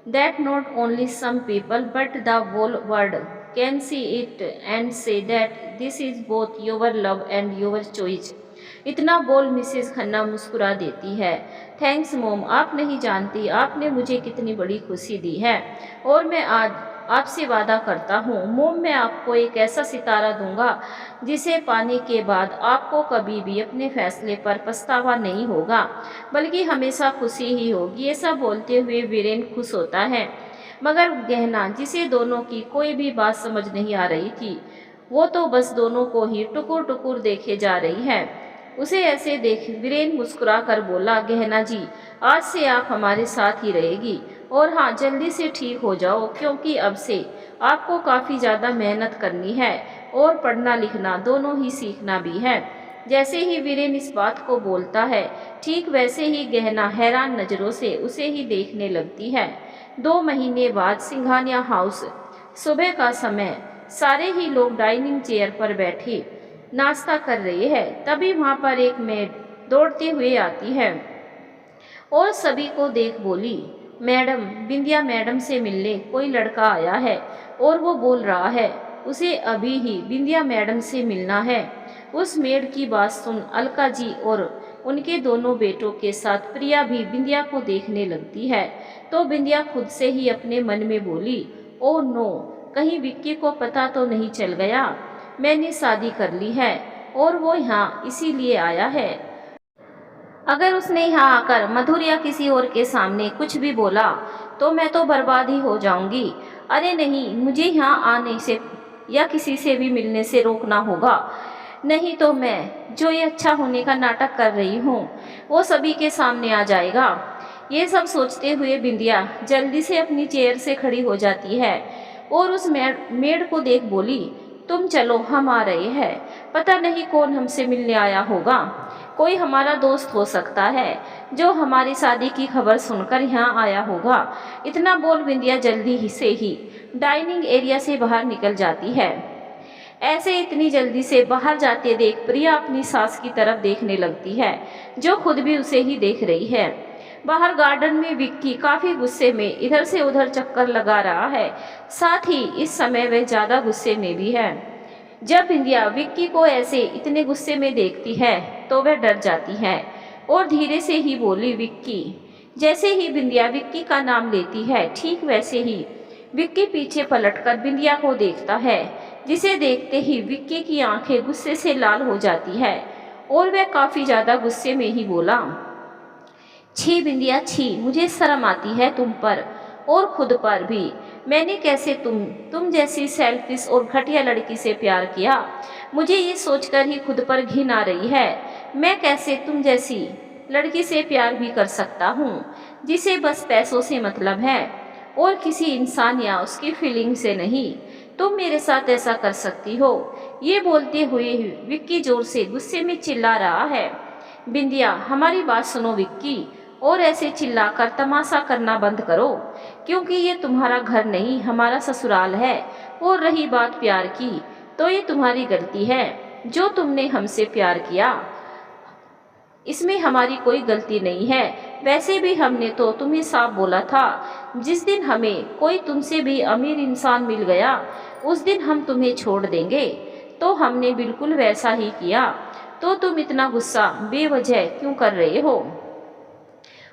that not only some people but the whole world can see it and say that this is both your love and your choice. इतना बोल मिसेस खन्ना मुस्कुरा देती है। Thanks मोम, आप नहीं जानती आपने मुझे कितनी बड़ी खुशी दी है, और मैं आज आपसे वादा करता हूँ मोम, मैं आपको एक ऐसा सितारा दूंगा जिसे पाने के बाद आपको कभी भी अपने फैसले पर पछतावा नहीं होगा, बल्कि हमेशा खुशी ही होगी। ये सब बोलते हुए वीरेन खुश होता है, मगर गहना, जिसे दोनों की कोई भी बात समझ नहीं आ रही थी, वो तो बस दोनों को ही टुकुर टुकुर देखे जा रही है। उसे ऐसे देख वीरेन मुस्कुरा कर बोला, गहना जी, आज से आप हमारे साथ ही रहेगी, और हाँ, जल्दी से ठीक हो जाओ, क्योंकि अब से आपको काफ़ी ज़्यादा मेहनत करनी है और पढ़ना लिखना दोनों ही सीखना भी है। जैसे ही वीरेन इस बात को बोलता है, ठीक वैसे ही गहना हैरान नज़रों से उसे ही देखने लगती है। 2 महीने बाद सिंघानिया हाउस, सुबह का समय, सारे ही लोग डाइनिंग चेयर पर बैठे नाश्ता कर रहे हैं। तभी वहाँ पर एक मेड दौड़ते हुए आती है और सभी को देख बोली, मैडम, बिंदिया मैडम से मिलने कोई लड़का आया है और वो बोल रहा है उसे अभी ही बिंदिया मैडम से मिलना है। उस मेड की बात सुन अलका जी और उनके दोनों बेटों के साथ प्रिया भी बिंदिया को देखने लगती है, तो बिंदिया खुद से ही अपने मन में बोली, ओ नो, कहीं विक्की को पता तो नहीं चल गया मैंने शादी कर ली है और वो यहाँ इसीलिए आया है। अगर उसने यहाँ आकर मधुर या किसी और के सामने कुछ भी बोला तो मैं तो बर्बाद ही हो जाऊंगी। अरे नहीं, मुझे यहाँ आने से या किसी से भी मिलने से रोकना होगा, नहीं तो मैं जो ये अच्छा होने का नाटक कर रही हूँ वो सभी के सामने आ जाएगा। ये सब सोचते हुए बिंदिया जल्दी से अपनी चेयर से खड़ी हो जाती है और उस मेड को देख बोली, तुम चलो, हम आ रहे हैं। पता नहीं कौन हमसे मिलने आया होगा, कोई हमारा दोस्त हो सकता है जो हमारी शादी की खबर सुनकर यहाँ आया होगा। इतना बोल बिंदिया जल्दी से ही डाइनिंग एरिया से बाहर निकल जाती है। ऐसे इतनी जल्दी से बाहर जाते देख प्रिया अपनी सास की तरफ देखने लगती है, जो खुद भी उसे ही देख रही है। बाहर गार्डन में विक्की काफी गुस्से में इधर से उधर चक्कर लगा रहा है, साथ ही इस समय वह ज्यादा गुस्से में भी है। जब बिंदिया विक्की को ऐसे इतने गुस्से में देखती है तो वह डर जाती है और धीरे से ही बोली, विक्की। जैसे ही बिंदिया विक्की का नाम लेती है, ठीक वैसे ही विक्की पीछे पलटकर बिंदिया को देखता है, जिसे देखते ही विक्की की आंखें गुस्से से लाल हो जाती है और वह काफी ज्यादा गुस्से में ही बोला, छी बिंदिया छी, मुझे शर्म आती है तुम पर और खुद पर भी। मैंने कैसे तुम जैसी सेल्फिश और घटिया लड़की से प्यार किया, मुझे ये सोचकर ही खुद पर घिन आ रही है। मैं कैसे तुम जैसी लड़की से प्यार भी कर सकता हूँ जिसे बस पैसों से मतलब है और किसी इंसान या उसकी फीलिंग से नहीं। तुम मेरे साथ ऐसा कर सकती हो। ये बोलते हुए विक्की जोर से गुस्से में चिल्ला रहा है, बिंदिया हमारी बात सुनो विक्की, और ऐसे चिल्लाकर तमाशा करना बंद करो, क्योंकि ये तुम्हारा घर नहीं हमारा ससुराल है। और रही बात प्यार की, तो ये तुम्हारी गलती है जो तुमने हमसे प्यार किया, इसमें हमारी कोई गलती नहीं है। वैसे भी हमने तो तुम्हें साफ बोला था, जिस दिन हमें कोई तुमसे भी अमीर इंसान मिल गया उस दिन हम तुम्हें छोड़ देंगे, तो हमने बिल्कुल वैसा ही किया। तो तुम इतना गुस्सा बेवजह क्यों कर रहे हो?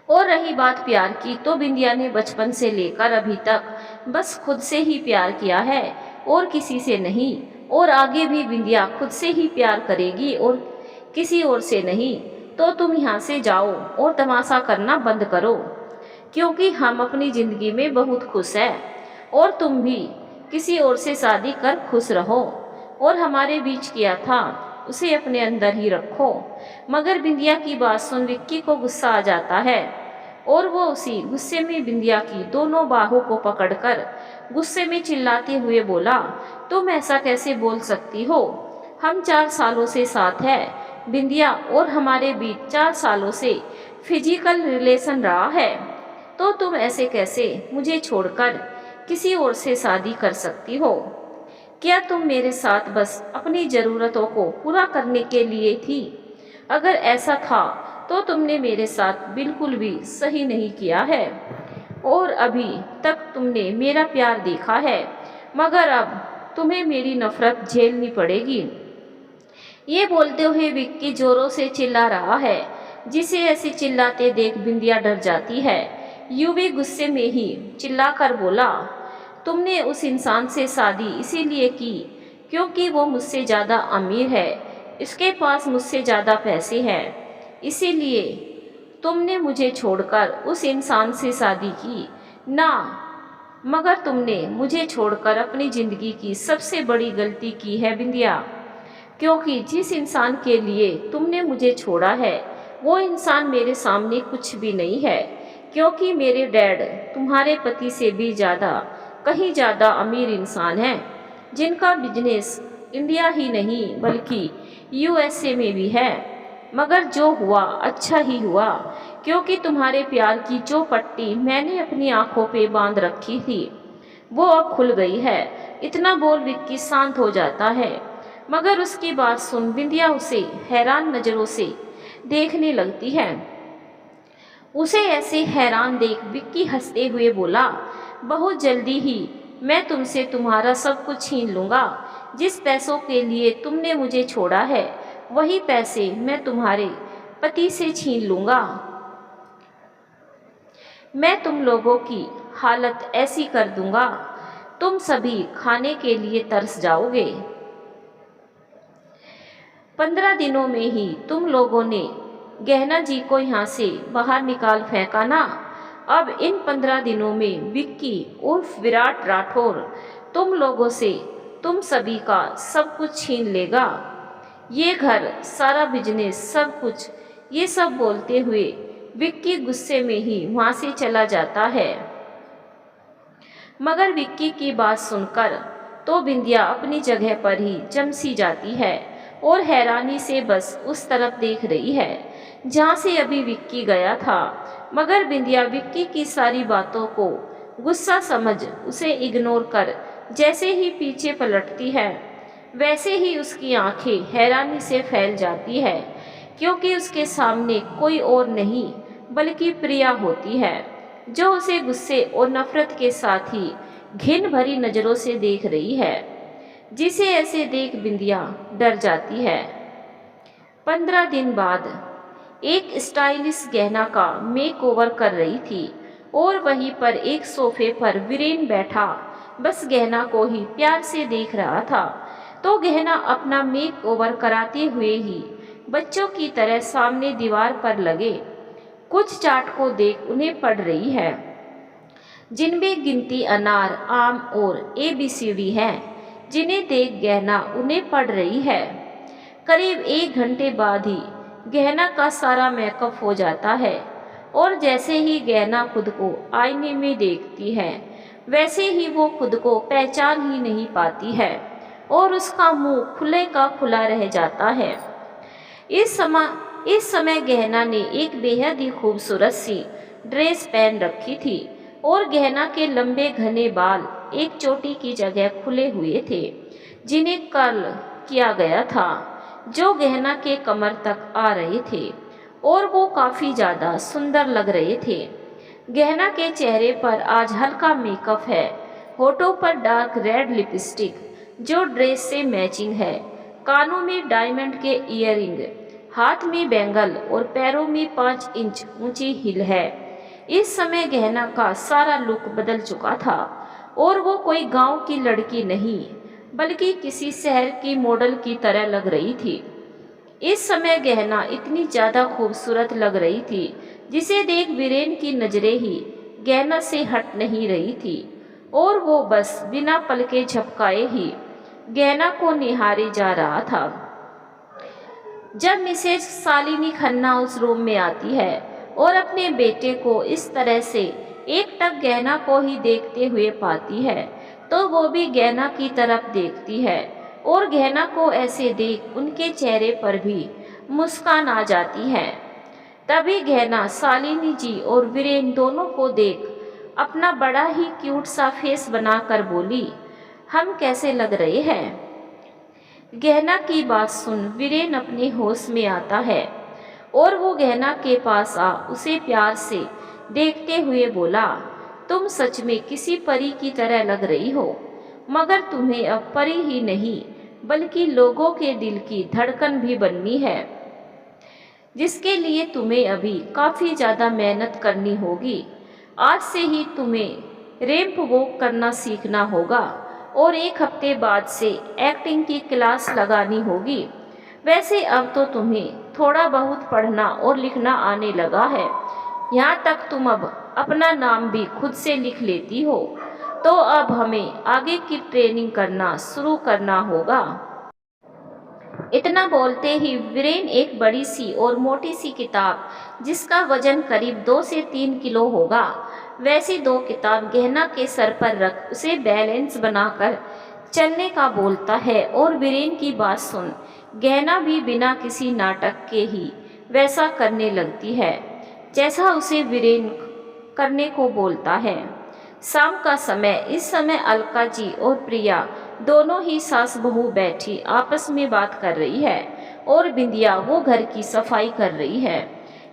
और रही बात प्यार की, तो बिंदिया ने बचपन से लेकर अभी तक बस खुद से ही प्यार किया है और किसी से नहीं, और आगे भी बिंदिया खुद से ही प्यार करेगी और किसी और से नहीं। तो तुम यहाँ से जाओ और तमाशा करना बंद करो, क्योंकि हम अपनी जिंदगी में बहुत खुश हैं और तुम भी किसी और से शादी कर खुश रहो, और हमारे बीच किया था उसे अपने अंदर ही रखो। मगर बिंदिया की बात सुन विक्की को गुस्सा आ जाता है और वो उसी गुस्से में बिंदिया की दोनों बाहों को पकड़कर गुस्से में चिल्लाते हुए बोला, तुम ऐसा कैसे बोल सकती हो? हम 4 सालों से साथ हैं बिंदिया, और हमारे बीच 4 सालों से फिजिकल रिलेशन रहा है, तो तुम ऐसे कैसे मुझे छोड़कर किसी और से शादी कर सकती हो? क्या तुम मेरे साथ बस अपनी ज़रूरतों को पूरा करने के लिए थी? अगर ऐसा था तो तुमने मेरे साथ बिल्कुल भी सही नहीं किया है, और अभी तक तुमने मेरा प्यार देखा है, मगर अब तुम्हें मेरी नफरत झेलनी पड़ेगी। ये बोलते हुए विक्की जोरों से चिल्ला रहा है, जिसे ऐसे चिल्लाते देख बिंदिया डर जाती है। यूवी गुस्से में ही चिल्लाकर बोला, तुमने उस इंसान से शादी इसीलिए की क्योंकि वो मुझसे ज़्यादा अमीर है, इसके पास मुझसे ज़्यादा पैसे हैं, इसीलिए तुमने मुझे छोड़कर उस इंसान से शादी की ना, मगर तुमने मुझे छोड़कर अपनी ज़िंदगी की सबसे बड़ी गलती की है बिंदिया, क्योंकि जिस इंसान के लिए तुमने मुझे छोड़ा है वो इंसान मेरे सामने कुछ भी नहीं है, क्योंकि मेरे डैड तुम्हारे पति से भी कहीं ज़्यादा अमीर इंसान हैं, जिनका बिजनेस इंडिया ही नहीं बल्कि यूएसए में भी है। मगर जो हुआ अच्छा ही हुआ, क्योंकि तुम्हारे प्यार की जो पट्टी मैंने अपनी आंखों पे बांध रखी थी वो अब खुल गई है। इतना बोल विक्की शांत हो जाता है, मगर उसकी बात सुन बिंदिया उसे हैरान नज़रों से देखने लगती है। उसे ऐसे हैरान देख विक्की हंसते हुए बोला, बहुत जल्दी ही मैं तुमसे तुम्हारा सब कुछ छीन लूँगा। जिस पैसों के लिए तुमने मुझे छोड़ा है वही पैसे मैं तुम्हारे पति से छीन लूँगा। मैं तुम लोगों की हालत ऐसी कर दूँगा, तुम सभी खाने के लिए तरस जाओगे। 15 दिनों में ही तुम लोगों ने गहना जी को यहाँ से बाहर निकाल फेंका ना। अब इन 15 दिनों में विक्की उर्फ विराट राठौर तुम लोगों से तुम सभी का सब कुछ छीन लेगा। ये घर, सारा बिजनेस, सब कुछ। ये सब बोलते हुए विक्की गुस्से में ही वहाँ से चला जाता है। मगर विक्की की बात सुनकर तो बिंदिया अपनी जगह पर ही जम सी जाती है और हैरानी से बस उस तरफ देख रही है जहाँ से अभी विक्की गया था। मगर बिंदिया विक्की की सारी बातों को गुस्सा समझ उसे इग्नोर कर जैसे ही पीछे पलटती है, वैसे ही उसकी आंखें हैरानी से फैल जाती है, क्योंकि उसके सामने कोई और नहीं बल्कि प्रिया होती है, जो उसे गुस्से और नफरत के साथ ही घिन भरी नज़रों से देख रही है, जिसे ऐसे देख बिंदिया डर जाती है। 15 दिन बाद एक स्टाइलिश गहना का मेकओवर कर रही थी और वहीं पर एक सोफे पर वीरेन बैठा बस गहना को ही प्यार से देख रहा था। तो गहना अपना मेकओवर कराते हुए ही बच्चों की तरह सामने दीवार पर लगे कुछ चार्ट को देख उन्हें पढ़ रही है, जिनमें गिनती अनार, आम और ABCD है, जिन्हें देख गहना उन्हें पढ़ रही है। करीब 1 घंटे बाद ही गहना का सारा मेकअप हो जाता है और जैसे ही गहना खुद को आईने में देखती है, वैसे ही वो खुद को पहचान ही नहीं पाती है और उसका मुंह खुले का खुला रह जाता है। इस समय गहना ने एक बेहद ही खूबसूरत सी ड्रेस पहन रखी थी और गहना के लंबे घने बाल एक चोटी की जगह खुले हुए थे, जिन्हें कर्ल किया गया था, जो गहना के कमर तक आ रहे थे और वो काफ़ी ज़्यादा सुंदर लग रहे थे। गहना के चेहरे पर आज हल्का मेकअप है, होठों पर डार्क रेड लिपस्टिक जो ड्रेस से मैचिंग है, कानों में डायमंड के ईयरिंग, हाथ में बैंगल और पैरों में 5 इंच ऊंची हील है। इस समय गहना का सारा लुक बदल चुका था और वो कोई गांव की लड़की नहीं बल्कि किसी शहर की मॉडल की तरह लग रही थी। इस समय गहना इतनी ज़्यादा खूबसूरत लग रही थी जिसे देख वीरेन की नज़रें ही गहना से हट नहीं रही थी और वो बस बिना पलके झपकाए ही गहना को निहारे जा रहा था। जब मिसेज शालिनी खन्ना उस रूम में आती है और अपने बेटे को इस तरह से एकटक गहना को ही देखते हुए पाती है, तो वो भी गहना की तरफ देखती है और गहना को ऐसे देख उनके चेहरे पर भी मुस्कान आ जाती है। तभी गहना शालिनी जी और वीरेन दोनों को देख अपना बड़ा ही क्यूट सा फेस बनाकर बोली, हम कैसे लग रहे हैं। गहना की बात सुन वीरेन अपने होश में आता है और वो गहना के पास आ उसे प्यार से देखते हुए बोला, तुम सच में किसी परी की तरह लग रही हो, मगर तुम्हें अब परी ही नहीं बल्कि लोगों के दिल की धड़कन भी बननी है, जिसके लिए तुम्हें अभी काफ़ी ज़्यादा मेहनत करनी होगी। आज से ही तुम्हें रैंप वॉक करना सीखना होगा और 1 हफ्ते बाद से एक्टिंग की क्लास लगानी होगी। वैसे अब तो तुम्हें थोड़ा बहुत पढ़ना और लिखना आने लगा है, यहाँ तक तुम अब अपना नाम भी खुद से लिख लेती हो, तो अब हमें आगे की ट्रेनिंग करना शुरू करना होगा। इतना बोलते ही वीरेन एक बड़ी सी और मोटी सी किताब, जिसका वजन करीब 2 से 3 किलो होगा, वैसी 2 किताब गहना के सर पर रख उसे बैलेंस बनाकर चलने का बोलता है। और वीरेन की बात सुन गहना भी बिना किसी नाटक के ही वैसा करने लगती है जैसा उसे वीरेन करने को बोलता है। शाम का समय, इस समय अलका जी और प्रिया दोनों ही सास बहू बैठी आपस में बात कर रही है और बिंदिया वो घर की सफाई कर रही है।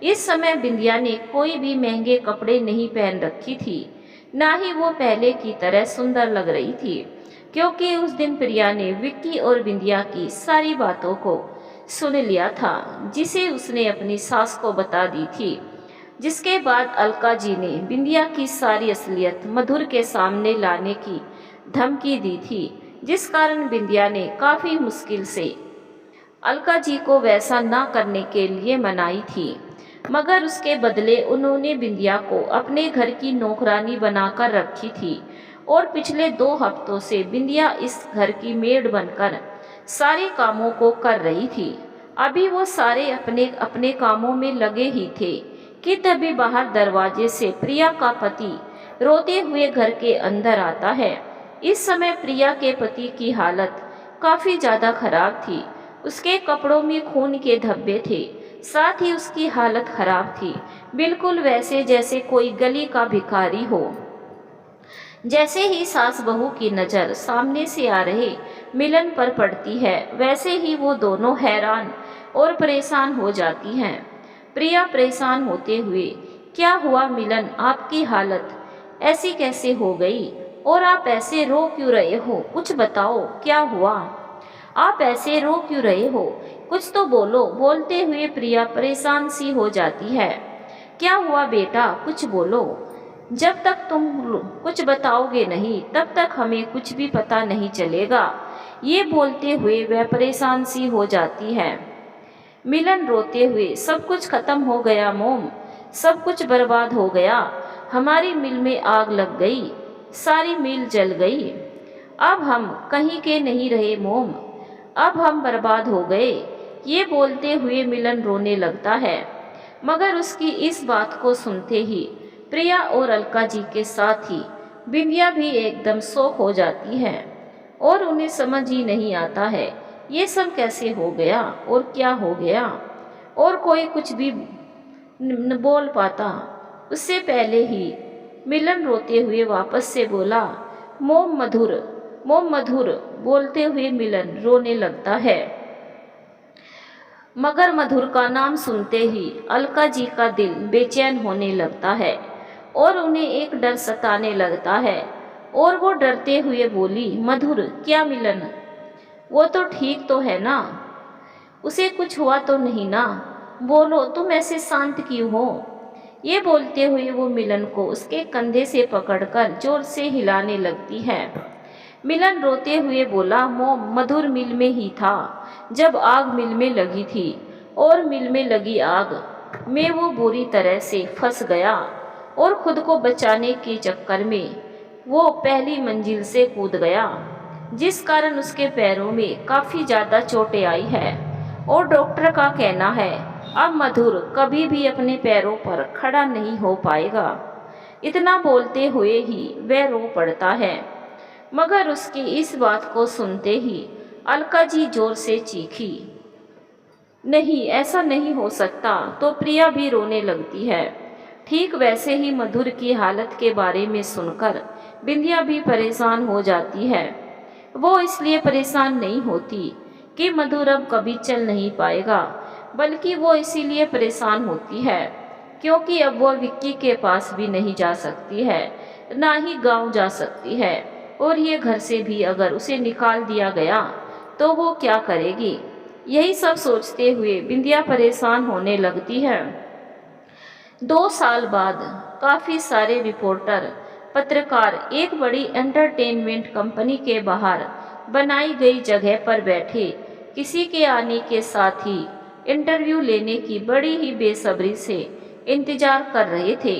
इस समय बिंदिया ने कोई भी महंगे कपड़े नहीं पहन रखी थी, ना ही वो पहले की तरह सुंदर लग रही थी, क्योंकि उस दिन प्रिया ने विक्की और बिंदिया की सारी बातों को सुन लिया था, जिसे उसने अपनी सास को बता दी थी। जिसके बाद अलका जी ने बिंदिया की सारी असलियत मधुर के सामने लाने की धमकी दी थी, जिस कारण बिंदिया ने काफ़ी मुश्किल से अलका जी को वैसा ना करने के लिए मनाई थी, मगर उसके बदले उन्होंने बिंदिया को अपने घर की नौकरानी बनाकर रखी थी और पिछले 2 हफ्तों से बिंदिया इस घर की मेड बनकर सारे कामों को कर रही थी। अभी वो सारे अपने अपने कामों में लगे ही थे कि तभी बाहर दरवाजे से प्रिया का पति रोते हुए घर के अंदर आता है। इस समय प्रिया के पति की हालत काफी ज्यादा खराब थी। उसके कपड़ों में खून के धब्बे थे, साथ ही उसकी हालत खराब थी, बिल्कुल वैसे जैसे कोई गली का भिखारी हो। जैसे ही सास बहू की नज़र सामने से आ रहे मिलन पर पड़ती है, वैसे ही वो दोनों हैरान और परेशान हो जाती हैं। प्रिया परेशान होते हुए, क्या हुआ मिलन, आपकी हालत ऐसी कैसे हो गई और आप ऐसे रो क्यों रहे हो? कुछ बताओ, क्या हुआ? आप ऐसे रो क्यों रहे हो? कुछ तो बोलो। बोलते हुए प्रिया परेशान सी हो जाती है। क्या हुआ बेटा, कुछ बोलो। जब तक तुम कुछ बताओगे नहीं तब तक हमें कुछ भी पता नहीं चलेगा। ये बोलते हुए वह परेशान सी हो जाती है। मिलन रोते हुए, सब कुछ खत्म हो गया मोम, सब कुछ बर्बाद हो गया। हमारी मिल में आग लग गई, सारी मिल जल गई। अब हम कहीं के नहीं रहे मोम, अब हम बर्बाद हो गए। ये बोलते हुए मिलन रोने लगता है। मगर उसकी इस बात को सुनते ही प्रिया और अलका जी के साथ ही बिंदिया भी एकदम शॉक हो जाती है और उन्हें समझ ही नहीं आता है ये सब कैसे हो गया और क्या हो गया, और कोई कुछ भी न बोल पाता। उससे पहले ही मिलन रोते हुए वापस से बोला, मोम मधुर, मोम मधुर। बोलते हुए मिलन रोने लगता है। मगर मधुर का नाम सुनते ही अलका जी का दिल बेचैन होने लगता है और उन्हें एक डर सताने लगता है और वो डरते हुए बोली, मधुर, क्या मिलन, वो तो ठीक तो है ना, उसे कुछ हुआ तो नहीं ना? बोलो, तुम ऐसे शांत क्यों हो? ये बोलते हुए वो मिलन को उसके कंधे से पकड़कर जोर से हिलाने लगती है। मिलन रोते हुए बोला, मोम, मधुर मिल में ही था जब आग मिल में लगी थी और मिल में लगी आग में वो बुरी तरह से फंस गया और खुद को बचाने के चक्कर में वो पहली मंजिल से कूद गया, जिस कारण उसके पैरों में काफ़ी ज़्यादा चोटें आई है और डॉक्टर का कहना है अब मधुर कभी भी अपने पैरों पर खड़ा नहीं हो पाएगा। इतना बोलते हुए ही वह रो पड़ता है। मगर उसकी इस बात को सुनते ही अलका जी जोर से चीखी, नहीं, ऐसा नहीं हो सकता। तो प्रिया भी रोने लगती है। ठीक वैसे ही मधुर की हालत के बारे में सुनकर बिंदिया भी परेशान हो जाती है। वो इसलिए परेशान नहीं होती कि मधुर अब कभी चल नहीं पाएगा, बल्कि वो इसीलिए परेशान होती है क्योंकि अब वो विक्की के पास भी नहीं जा सकती है, ना ही गांव जा सकती है, और ये घर से भी अगर उसे निकाल दिया गया तो वो क्या करेगी। यही सब सोचते हुए बिंदिया परेशान होने लगती है। 2 साल बाद काफ़ी सारे रिपोर्टर, पत्रकार एक बड़ी एंटरटेनमेंट कंपनी के बाहर बनाई गई जगह पर बैठे किसी के आने के साथ ही इंटरव्यू लेने की बड़ी ही बेसब्री से इंतजार कर रहे थे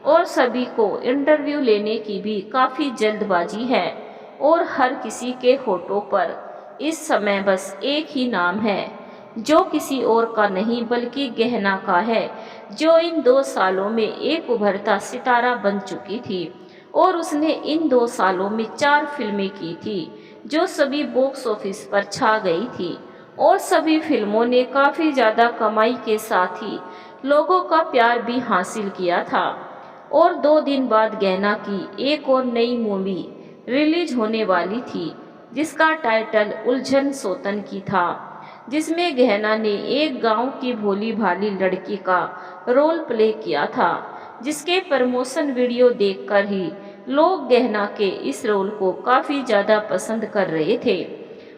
और सभी को इंटरव्यू लेने की भी काफ़ी जल्दबाजी है और हर किसी के होठों पर इस समय बस एक ही नाम है जो किसी और का नहीं बल्कि गहना का है, जो इन 2 सालों में एक उभरता सितारा बन चुकी थी और उसने इन 2 सालों में 4 फिल्में की थी जो सभी बॉक्स ऑफिस पर छा गई थी और सभी फिल्मों ने काफ़ी ज़्यादा कमाई के साथ ही लोगों का प्यार भी हासिल किया था। और 2 दिन बाद गहना की एक और नई मूवी रिलीज होने वाली थी जिसका टाइटल उलझन सौतन की था, जिसमें गहना ने एक गांव की भोली भाली लड़की का रोल प्ले किया था, जिसके प्रमोशन वीडियो देखकर ही लोग गहना के इस रोल को काफ़ी ज़्यादा पसंद कर रहे थे।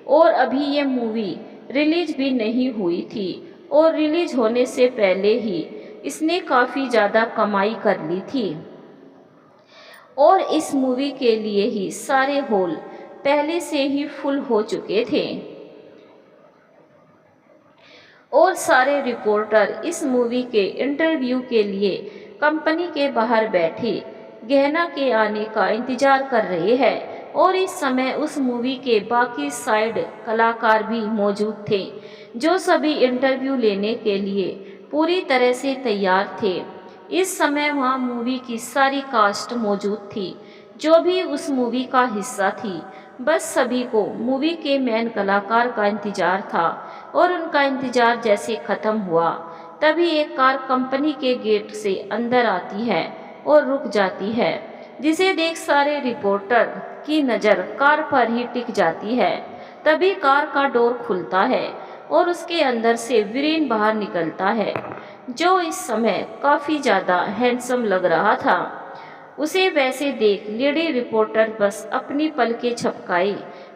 और अभी ये मूवी रिलीज भी नहीं हुई थी और रिलीज होने से पहले ही इसने काफ़ी ज़्यादा कमाई कर ली थी और इस मूवी के लिए ही सारे हॉल पहले से ही फुल हो चुके थे और सारे रिपोर्टर इस मूवी के इंटरव्यू के लिए कंपनी के बाहर बैठे गहना के आने का इंतजार कर रहे हैं और इस समय उस मूवी के बाकी साइड कलाकार भी मौजूद थे, जो सभी इंटरव्यू लेने के लिए पूरी तरह से तैयार थे। इस समय वहाँ मूवी की सारी कास्ट मौजूद थी, जो भी उस मूवी का हिस्सा थी। बस सभी को मूवी के मेन कलाकार का इंतजार था और उनका इंतजार जैसे खत्म हुआ, तभी एक कार कंपनी के गेट से अंदर आती है और रुक जाती है, जिसे देख सारे रिपोर्टर की नज़र कार पर ही टिक जाती है। तभी कार का डोर खुलता है और उसके अंदर से वीरेन बाहर निकलता है, जो इस समय काफ़ी ज़्यादा हैंडसम लग रहा था। उसे वैसे देख लेडी रिपोर्टर बस अपनी पलकें झपकाए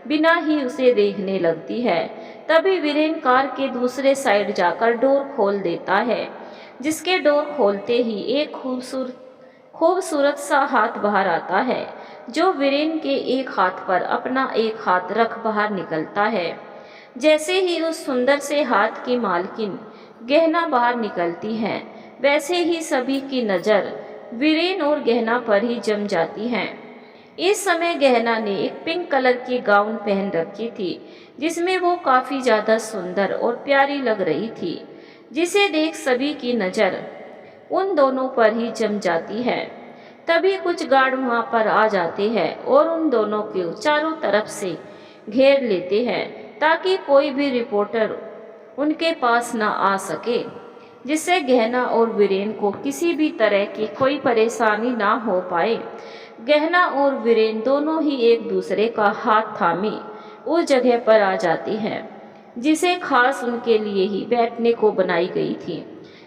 बिना ही उसे देखने लगती है। तभी वीरेन कार के दूसरे साइड जाकर डोर खोल देता है, जिसके डोर खोलते ही एक खूबसूरत सा हाथ बाहर आता है, जो वीरेन के एक हाथ पर अपना एक हाथ रख बाहर निकलता है। जैसे ही उस सुंदर से हाथ की मालकिन गहना बाहर निकलती है, वैसे ही सभी की नज़र वीरेन और गहना पर ही जम जाती है। इस समय गहना ने एक पिंक कलर की गाउन पहन रखी थी, जिसमें वो काफ़ी ज़्यादा सुंदर और प्यारी लग रही थी, जिसे देख सभी की नज़र उन दोनों पर ही जम जाती है। तभी कुछ गार्ड वहाँ पर आ जाते हैं और उन दोनों को चारों तरफ से घेर लेते हैं, ताकि कोई भी रिपोर्टर उनके पास ना आ सके, जिससे गहना और वीरेन को किसी भी तरह की कोई परेशानी ना हो पाए। गहना और वीरेन दोनों ही एक दूसरे का हाथ थामे उस जगह पर आ जाती हैं, जिसे खास उनके लिए ही बैठने को बनाई गई थी।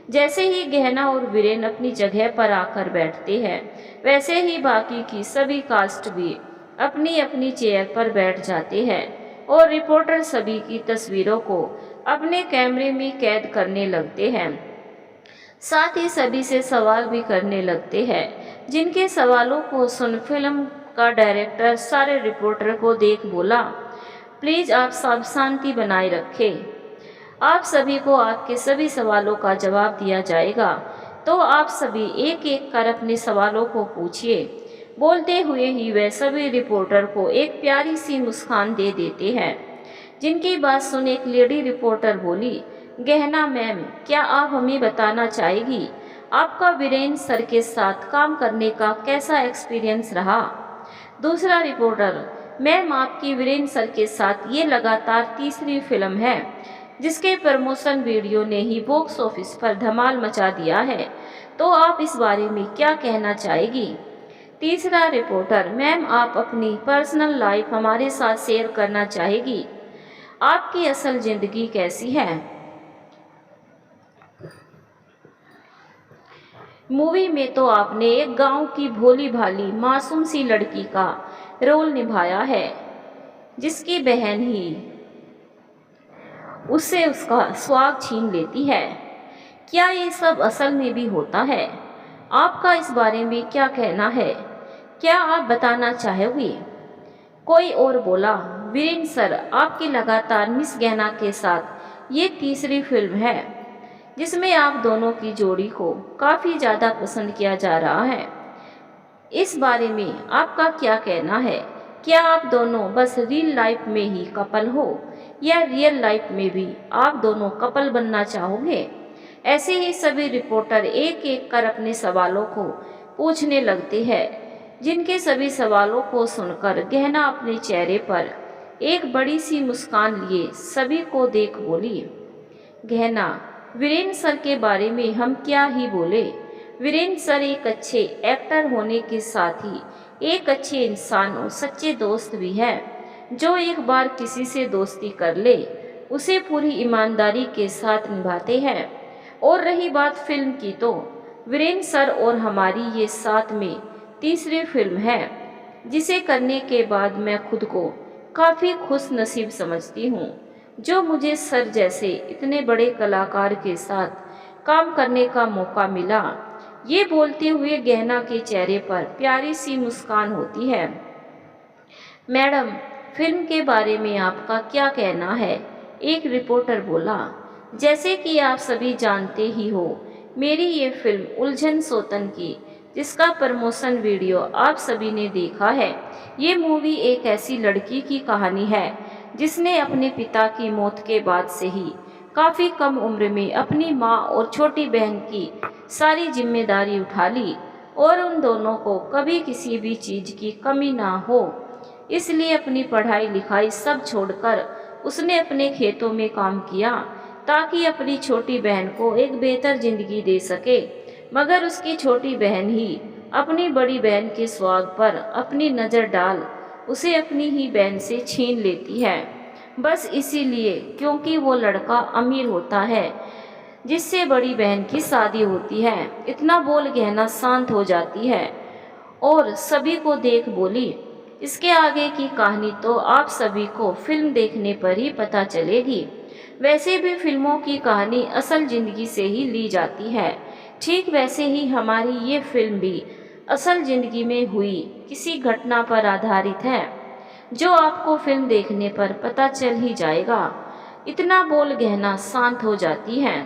जैसे ही गहना और वीरेन अपनी जगह पर आकर बैठते हैं, वैसे ही बाकी की सभी कास्ट भी अपनी अपनी चेयर पर बैठ जाते हैं और रिपोर्टर सभी की तस्वीरों को अपने कैमरे में कैद करने लगते हैं। साथ ही सभी से सवाल भी करने लगते हैं, जिनके सवालों को सुन फिल्म का डायरेक्टर सारे रिपोर्टर को देख बोला, प्लीज़ आप सब शांति बनाए रखें। आप सभी को आपके सभी सवालों का जवाब दिया जाएगा, तो आप सभी एक एक कर अपने सवालों को पूछिए। बोलते हुए ही वह सभी रिपोर्टर को एक प्यारी सी मुस्कान दे देते हैं। जिनकी बात सुन एक लेडी रिपोर्टर बोली, गहना मैम, क्या आप हमें बताना चाहेगी आपका वीरेन सर के साथ काम करने का कैसा एक्सपीरियंस रहा? दूसरा रिपोर्टर, मैम, आपकी वीरेन सर के साथ ये लगातार तीसरी फिल्म है, जिसके प्रमोशन वीडियो ने ही बॉक्स ऑफिस पर धमाल मचा दिया है, तो आप इस बारे में क्या कहना चाहेगी? तीसरा रिपोर्टर, मैम, आप अपनी पर्सनल लाइफ हमारे साथ शेयर करना चाहेगी? आपकी असल जिंदगी कैसी है? मूवी में तो आपने एक गांव की भोली भाली मासूम सी लड़की का रोल निभाया है, जिसकी बहन ही उससे उसका स्वाग छीन लेती है। क्या ये सब असल में भी होता है? आपका इस बारे में क्या कहना है? क्या आप बताना चाहोगे? कोई और बोला, वीरेन सर, आपकी लगातार मिस गहना के साथ ये तीसरी फिल्म है, जिसमें आप दोनों की जोड़ी को काफ़ी ज़्यादा पसंद किया जा रहा है। इस बारे में आपका क्या कहना है? क्या आप दोनों बस रियल लाइफ में ही कपल हो, या रियल लाइफ में भी आप दोनों कपल बनना चाहोगे? ऐसे ही सभी रिपोर्टर एक एक कर अपने सवालों को पूछने लगते हैं, जिनके सभी सवालों को सुनकर गहना अपने चेहरे पर एक बड़ी सी मुस्कान लिए सभी को देख बोली, गहना, वीरेन सर के बारे में हम क्या ही बोले। वीरेन सर एक अच्छे एक्टर होने के साथ ही एक अच्छे इंसान और सच्चे दोस्त भी हैं, जो एक बार किसी से दोस्ती कर ले उसे पूरी ईमानदारी के साथ निभाते हैं। और रही बात फिल्म की, तो वीरेन सर और हमारी ये साथ में तीसरी फिल्म है, जिसे करने के बाद मैं खुद को काफ़ी खुश नसीब समझती हूँ, जो मुझे सर जैसे इतने बड़े कलाकार के साथ काम करने का मौका मिला। ये बोलते हुए गहना के चेहरे पर प्यारी सी मुस्कान होती है। मैडम, फिल्म के बारे में आपका क्या कहना है? एक रिपोर्टर बोला, जैसे कि आप सभी जानते ही हो, मेरी ये फिल्म उलझन सौतन की, जिसका प्रमोशन वीडियो आप सभी ने देखा है। ये मूवी एक ऐसी लड़की की कहानी है जिसने अपने पिता की मौत के बाद से ही काफ़ी कम उम्र में अपनी माँ और छोटी बहन की सारी जिम्मेदारी उठा ली और उन दोनों को कभी किसी भी चीज़ की कमी ना हो, इसलिए अपनी पढ़ाई लिखाई सब छोड़कर उसने अपने खेतों में काम किया ताकि अपनी छोटी बहन को एक बेहतर जिंदगी दे सके। मगर उसकी छोटी बहन ही अपनी बड़ी बहन के स्वाद पर अपनी नज़र डाल उसे अपनी ही बहन से छीन लेती है, बस इसीलिए क्योंकि वो लड़का अमीर होता है जिससे बड़ी बहन की शादी होती है। इतना बोल गहना शांत हो जाती है और सभी को देख बोली, इसके आगे की कहानी तो आप सभी को फिल्म देखने पर ही पता चलेगी। वैसे भी फिल्मों की कहानी असल ज़िंदगी से ही ली जाती है, ठीक वैसे ही हमारी ये फिल्म भी असल ज़िंदगी में हुई किसी घटना पर आधारित है, जो आपको फिल्म देखने पर पता चल ही जाएगा। इतना बोल गहना शांत हो जाती है।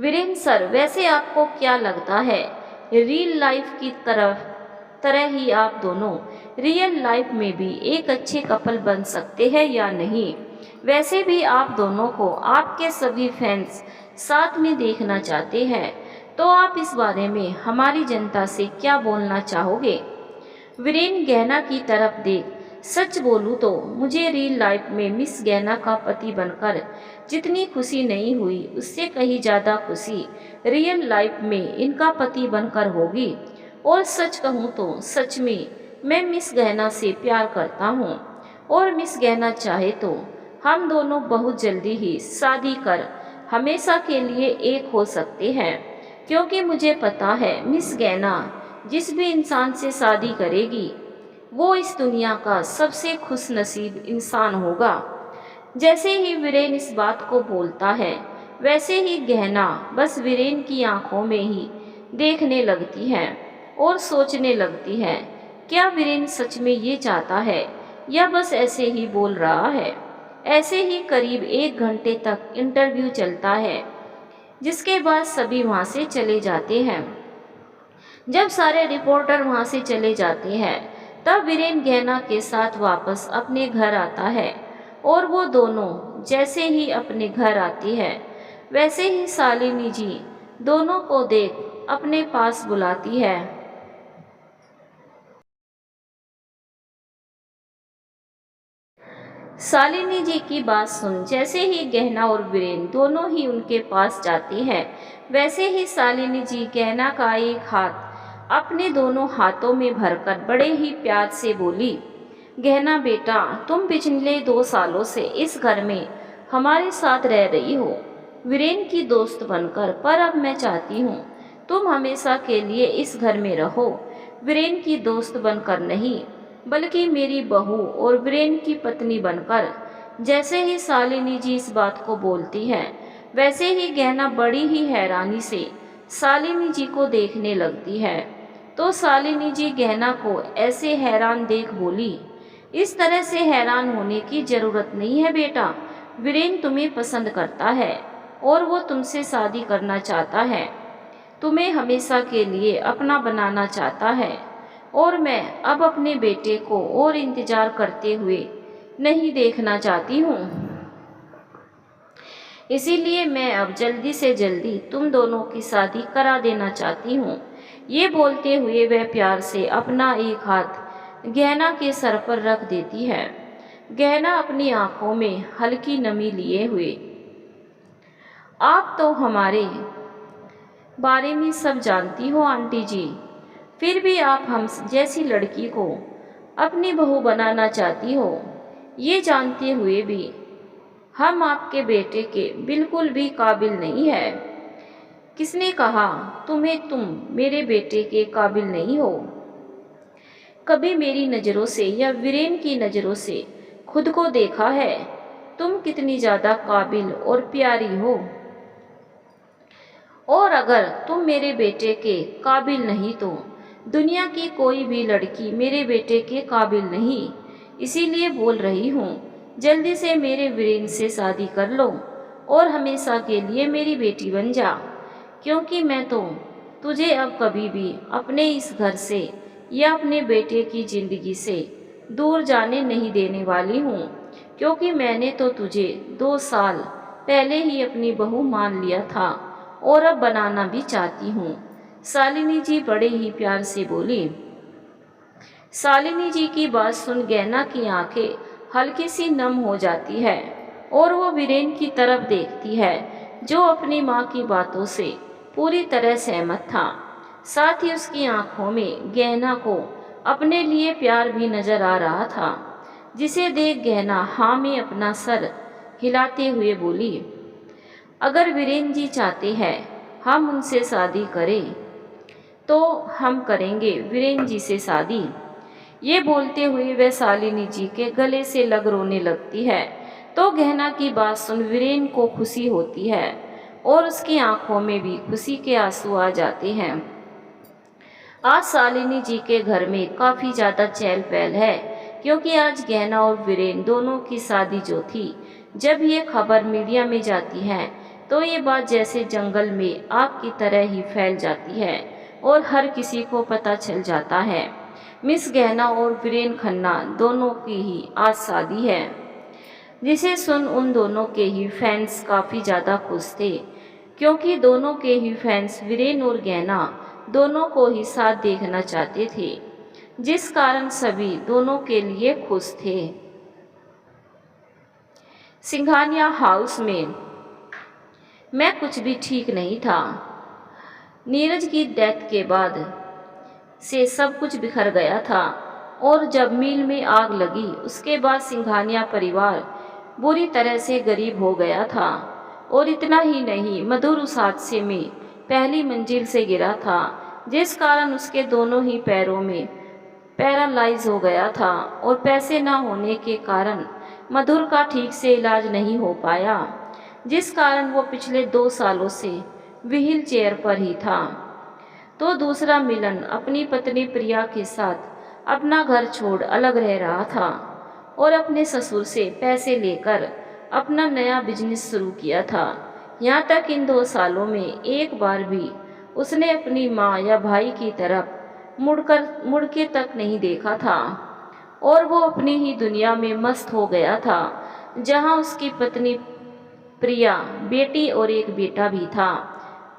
वीरेंद्र सर, वैसे आपको क्या लगता है, रियल लाइफ की तरह ही आप दोनों रियल लाइफ में भी एक अच्छे कपल बन सकते हैं या नहीं? वैसे भी आप दोनों को आपके सभी फैंस साथ में देखना चाहते हैं, तो आप इस बारे में हमारी जनता से क्या बोलना चाहोगे? वीरेन गहना की तरफ देख, सच बोलूँ तो मुझे रियल लाइफ में मिस गहना का पति बनकर जितनी खुशी नहीं हुई, उससे कहीं ज़्यादा खुशी रियल लाइफ में इनका पति बनकर होगी। और सच कहूँ तो सच में मैं मिस गहना से प्यार करता हूँ और मिस गहना चाहे तो हम दोनों बहुत जल्दी ही शादी कर हमेशा के लिए एक हो सकते हैं, क्योंकि मुझे पता है मिस गहना जिस भी इंसान से शादी करेगी वो इस दुनिया का सबसे खुशनसीब इंसान होगा। जैसे ही वीरेन इस बात को बोलता है, वैसे ही गहना बस वीरेन की आंखों में ही देखने लगती है और सोचने लगती है, क्या वीरेन सच में ये चाहता है या बस ऐसे ही बोल रहा है। ऐसे ही करीब 1 घंटे तक इंटरव्यू चलता है, जिसके बाद सभी वहाँ से चले जाते हैं। जब सारे रिपोर्टर वहाँ से चले जाते हैं, तब वीरेन गहना के साथ वापस अपने घर आता है और वो दोनों जैसे ही अपने घर आती है, वैसे ही शालिनी जी दोनों को देख अपने पास बुलाती है। शालिनी जी की बात सुन जैसे ही गहना और वीरेन दोनों ही उनके पास जाते हैं, वैसे ही शालिनी जी गहना का एक हाथ अपने दोनों हाथों में भरकर बड़े ही प्यार से बोली, गहना बेटा, तुम पिछले 2 सालों से इस घर में हमारे साथ रह रही हो वीरेन की दोस्त बनकर, पर अब मैं चाहती हूँ तुम हमेशा के लिए इस घर में रहो, वीरेन की दोस्त बनकर नहीं बल्कि मेरी बहू और वीरेन की पत्नी बनकर। जैसे ही शालिनी जी इस बात को बोलती है, वैसे ही गहना बड़ी ही हैरानी से शालिनी जी को देखने लगती है। तो शालिनी जी गहना को ऐसे हैरान देख बोली, इस तरह से हैरान होने की ज़रूरत नहीं है बेटा, वीरेन तुम्हें पसंद करता है और वो तुमसे शादी करना चाहता है, तुम्हें हमेशा के लिए अपना बनाना चाहता है और मैं अब अपने बेटे को और इंतज़ार करते हुए नहीं देखना चाहती हूँ, इसीलिए मैं अब जल्दी से जल्दी तुम दोनों की शादी करा देना चाहती हूँ। ये बोलते हुए वह प्यार से अपना एक हाथ गहना के सर पर रख देती है। गहना अपनी आंखों में हल्की नमी लिए हुए, आप तो हमारे बारे में सब जानती हो आंटी जी, फिर भी आप हम जैसी लड़की को अपनी बहू बनाना चाहती हो, ये जानते हुए भी हम आपके बेटे के बिल्कुल भी काबिल नहीं है। किसने कहा तुम्हें तुम मेरे बेटे के काबिल नहीं हो? कभी मेरी नज़रों से या वीरेन की नज़रों से खुद को देखा है? तुम कितनी ज़्यादा काबिल और प्यारी हो, और अगर तुम मेरे बेटे के काबिल नहीं तो दुनिया की कोई भी लड़की मेरे बेटे के काबिल नहीं। इसीलिए बोल रही हूँ, जल्दी से मेरे वीरेन से शादी कर लो और हमेशा के लिए मेरी बेटी बन जा, क्योंकि मैं तो तुझे अब कभी भी अपने इस घर से या अपने बेटे की ज़िंदगी से दूर जाने नहीं देने वाली हूँ, क्योंकि मैंने तो तुझे 2 साल पहले ही अपनी बहू मान लिया था और अब बनाना भी चाहती हूँ। शालिनी जी बड़े ही प्यार से बोली। शालिनी जी की बात सुन गहना की आंखें हल्की सी नम हो जाती है और वो वीरेन की तरफ देखती है, जो अपनी माँ की बातों से पूरी तरह सहमत था। साथ ही उसकी आंखों में गहना को अपने लिए प्यार भी नजर आ रहा था, जिसे देख गहना हाँ में अपना सर हिलाते हुए बोली, अगर वीरेन जी चाहते हैं हम उनसे शादी करें तो हम करेंगे वीरेन जी से शादी। ये बोलते हुए वह शालिनी जी के गले से लग रोने लगती है। तो गहना की बात सुन वीरेन को खुशी होती है और उसकी आंखों में भी खुशी के आंसू आ जाते हैं। आज शालिनी जी के घर में काफ़ी ज़्यादा चहल पहल है, क्योंकि आज गहना और वीरेन दोनों की शादी जो थी, जब ये खबर मीडिया में जाती है तो ये बात जैसे जंगल में आग की तरह ही फैल जाती है और हर किसी को पता चल जाता है मिस गहना और वीरेन खन्ना दोनों की ही आज शादी है, जिसे सुन उन दोनों के ही फैंस काफ़ी ज़्यादा खुश थे, क्योंकि दोनों के ही फैंस वीरेन और गहना दोनों को ही साथ देखना चाहते थे, जिस कारण सभी दोनों के लिए खुश थे। सिंघानिया हाउस में मैं कुछ भी ठीक नहीं था। नीरज की डेथ के बाद से सब कुछ बिखर गया था और जब मिल में आग लगी उसके बाद सिंघानिया परिवार बुरी तरह से गरीब हो गया था। और इतना ही नहीं, मधुर उस हादसे में पहली मंजिल से गिरा था, जिस कारण उसके दोनों ही पैरों में पैरालाइज हो गया था और पैसे ना होने के कारण मधुर का ठीक से इलाज नहीं हो पाया, जिस कारण वो पिछले 2 सालों से व्हील चेयर पर ही था। तो दूसरा मिलन अपनी पत्नी प्रिया के साथ अपना घर छोड़ अलग रह रहा था और अपने ससुर से पैसे लेकर अपना नया बिजनेस शुरू किया था। यहाँ तक इन 2 सालों में एक बार भी उसने अपनी माँ या भाई की तरफ मुड़ के तक नहीं देखा था और वो अपनी ही दुनिया में मस्त हो गया था, जहाँ उसकी पत्नी प्रिया, बेटी और एक बेटा भी था।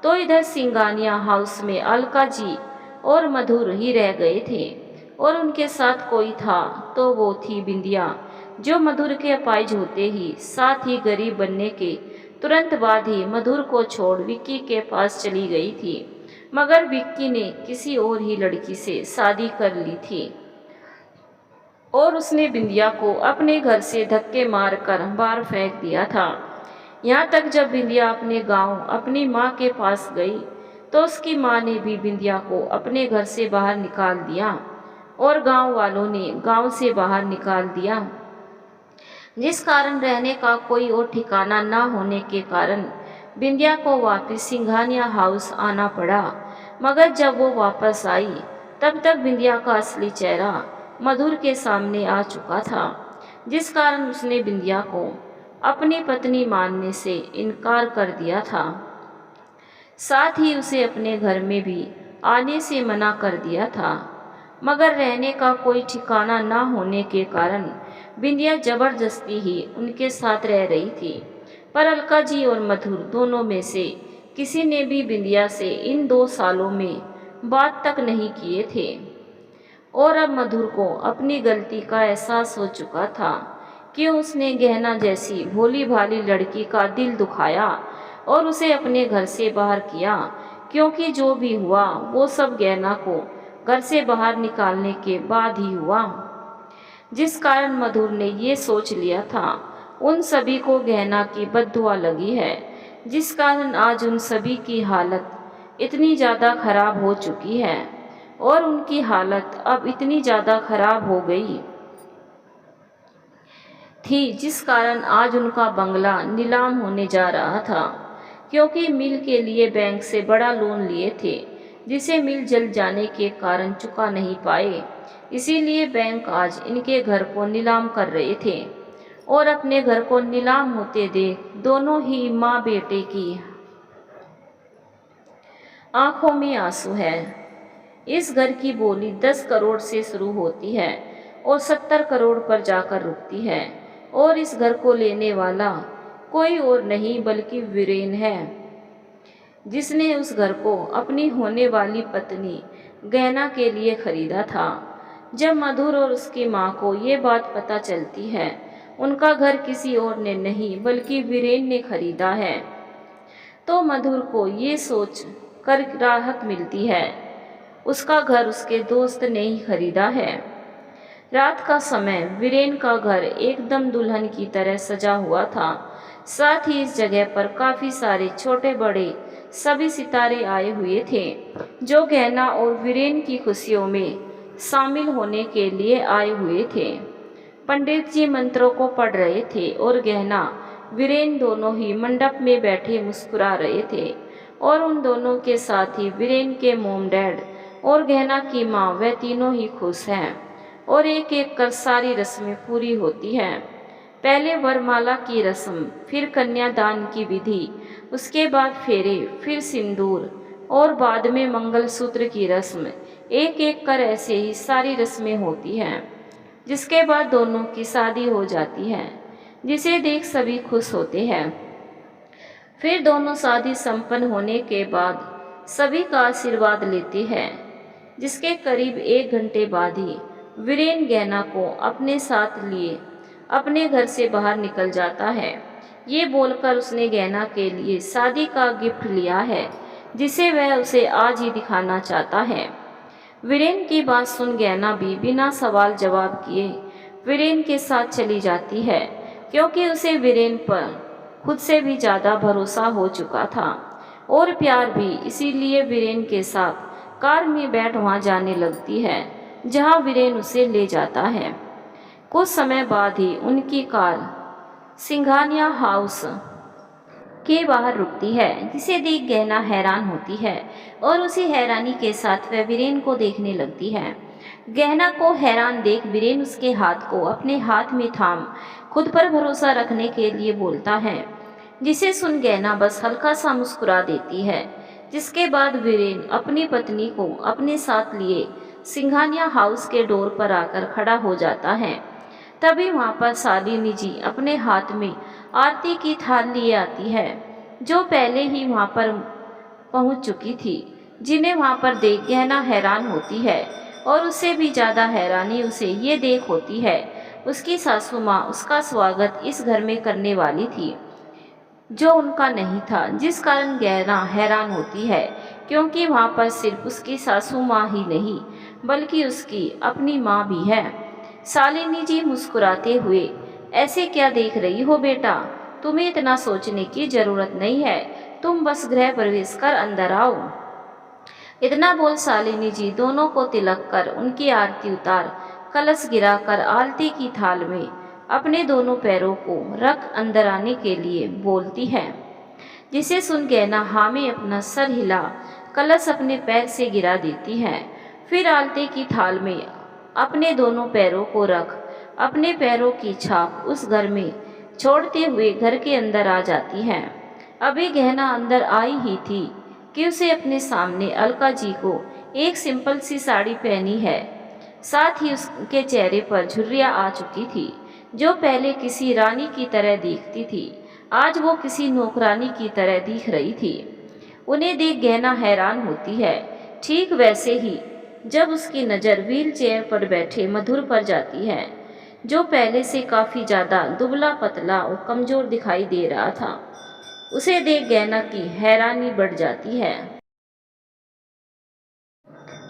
तो इधर सिंघानिया हाउस में अलका जी और मधुर ही रह गए थे और उनके साथ कोई था तो वो थी बिंदिया, जो मधुर के अपाहिज होते ही साथ ही गरीब बनने के तुरंत बाद ही मधुर को छोड़ विक्की के पास चली गई थी, मगर विक्की ने किसी और ही लड़की से शादी कर ली थी और उसने बिंदिया को अपने घर से धक्के मारकर बाहर फेंक दिया था। यहाँ तक जब बिंदिया अपने गांव अपनी माँ के पास गई तो उसकी माँ ने भी बिंदिया को अपने घर से बाहर निकाल दिया और गांव वालों ने गांव से बाहर निकाल दिया, जिस कारण रहने का कोई और ठिकाना ना होने के कारण बिंदिया को वापस सिंघानिया हाउस आना पड़ा। मगर जब वो वापस आई तब तक बिंदिया का असली चेहरा मधुर के सामने आ चुका था, जिस कारण उसने बिंदिया को अपनी पत्नी मानने से इनकार कर दिया था। साथ ही उसे अपने घर में भी आने से मना कर दिया था, मगर रहने का कोई ठिकाना ना होने के कारण बिंदिया जबरदस्ती ही उनके साथ रह रही थी। पर अलका जी और मधुर दोनों में से किसी ने भी बिंदिया से इन 2 सालों में बात तक नहीं किए थे और अब मधुर को अपनी गलती का एहसास हो चुका था कि उसने गहना जैसी भोली भाली लड़की का दिल दुखाया और उसे अपने घर से बाहर किया, क्योंकि जो भी हुआ वो सब गहना को घर से बाहर निकालने के बाद ही हुआ, जिस कारण मधुर ने ये सोच लिया था उन सभी को गहना की बद्दुआ लगी है, जिस कारण आज उन सभी की हालत इतनी ज़्यादा खराब हो चुकी है और उनकी हालत अब इतनी ज़्यादा खराब हो गई थी, जिस कारण आज उनका बंगला नीलाम होने जा रहा था, क्योंकि मिल के लिए बैंक से बड़ा लोन लिए थे, जिसे मिल जल जाने के कारण चुका नहीं पाए। इसीलिए बैंक आज इनके घर को नीलाम कर रहे थे और अपने घर को नीलाम होते देख दोनों ही माँ बेटे की आंखों में आंसू है। इस घर की बोली 10 करोड़ से शुरू होती है और 70 करोड़ पर जाकर रुकती है, और इस घर को लेने वाला कोई और नहीं बल्कि वीरेन है, जिसने उस घर को अपनी होने वाली पत्नी गहना के लिए खरीदा था। जब मधुर और उसकी माँ को ये बात पता चलती है, उनका घर किसी और ने नहीं बल्कि वीरेन ने खरीदा है, तो मधुर को ये सोच कर राहत मिलती है, उसका घर उसके दोस्त ने ही खरीदा है। रात का समय वीरेन का घर एकदम दुल्हन की तरह सजा हुआ था। साथ ही इस जगह पर काफ़ी सारे छोटे बड़े सभी सितारे आए हुए थे, जो गहना और वीरेन की खुशियों में शामिल होने के लिए आए हुए थे। पंडित जी मंत्रों को पढ़ रहे थे और गहना वीरेन दोनों ही मंडप में बैठे मुस्कुरा रहे थे, और उन दोनों के साथ ही वीरेन के मोम डैड और गहना की माँ वे तीनों ही खुश हैं, और एक एक कर सारी रस्में पूरी होती हैं। पहले वरमाला की रस्म, फिर कन्यादान की विधि, उसके बाद फेरे, फिर सिंदूर और बाद में मंगलसूत्र की रस्म। एक एक कर ऐसे ही सारी रस्में होती हैं, जिसके बाद दोनों की शादी हो जाती है, जिसे देख सभी खुश होते हैं। फिर दोनों शादी संपन्न होने के बाद सभी का आशीर्वाद लेते हैं, जिसके करीब 1 घंटे बाद ही वीरेन गहना को अपने साथ लिए अपने घर से बाहर निकल जाता है। ये बोलकर उसने गहना के लिए शादी का गिफ्ट लिया है, जिसे वह उसे आज ही दिखाना चाहता है। वीरेन की बात सुन गहना भी बिना सवाल जवाब किए वीरेन के साथ चली जाती है, क्योंकि उसे वीरेन पर खुद से भी ज़्यादा भरोसा हो चुका था, और प्यार भी। इसीलिए वीरेन के साथ कार में बैठ वहाँ जाने लगती है, जहाँ वीरेन उसे ले जाता है। कुछ समय बाद ही उनकी कार सिंघानिया हाउस के बाहर रुकती है, जिसे देख गहना हैरान होती है, और उसी हैरानी के साथ वह वीरेन को देखने लगती है। गहना को हैरान देख वीरेन उसके हाथ को अपने हाथ में थाम खुद पर भरोसा रखने के लिए बोलता है, जिसे सुन गहना बस हल्का सा मुस्कुरा देती है। जिसके बाद वीरेन अपनी पत्नी को अपने साथ लिए सिंघानिया हाउस के डोर पर आकर खड़ा हो जाता है। तभी वहाँ पर शालिनी जी अपने हाथ में आरती की थाल लिए आती है, जो पहले ही वहाँ पर पहुँच चुकी थी, जिन्हें वहाँ पर देख गहना हैरान होती है, और उससे भी ज़्यादा हैरानी उसे ये देख होती है उसकी सासू माँ उसका स्वागत इस घर में करने वाली थी, जो उनका नहीं था। जिस कारण गहना हैरान होती है, क्योंकि वहाँ पर सिर्फ उसकी सासू माँ ही नहीं बल्कि उसकी अपनी माँ भी है। शालिनी जी मुस्कुराते हुए, ऐसे क्या देख रही हो बेटा, तुम्हें इतना सोचने की जरूरत नहीं है, तुम बस गृह प्रवेश कर अंदर आओ। इतना बोल शालिनी जी दोनों को तिलक कर उनकी आरती उतार कलश गिराकर आरती की थाल में अपने दोनों पैरों को रख अंदर आने के लिए बोलती है, जिसे सुन गहना हाँ में अपना सर हिला कलश अपने पैर से गिरा देती है। फिर आरती की थाल में अपने दोनों पैरों को रख अपने पैरों की छाप उस घर में छोड़ते हुए घर के अंदर आ जाती है। अभी गहना अंदर आई ही थी कि उसे अपने सामने अलका जी को एक सिंपल सी साड़ी पहनी है, साथ ही उसके चेहरे पर झुर्रियाँ आ चुकी थी। जो पहले किसी रानी की तरह दिखती थी, आज वो किसी नौकरानी की तरह दिख रही थी। उन्हें देख गहना हैरान होती है। ठीक वैसे ही जब उसकी नज़र व्हील चेयर पर बैठे मधुर पर जाती है, जो पहले से काफ़ी ज़्यादा दुबला पतला और कमज़ोर दिखाई दे रहा था, उसे देख गहना की हैरानी बढ़ जाती है।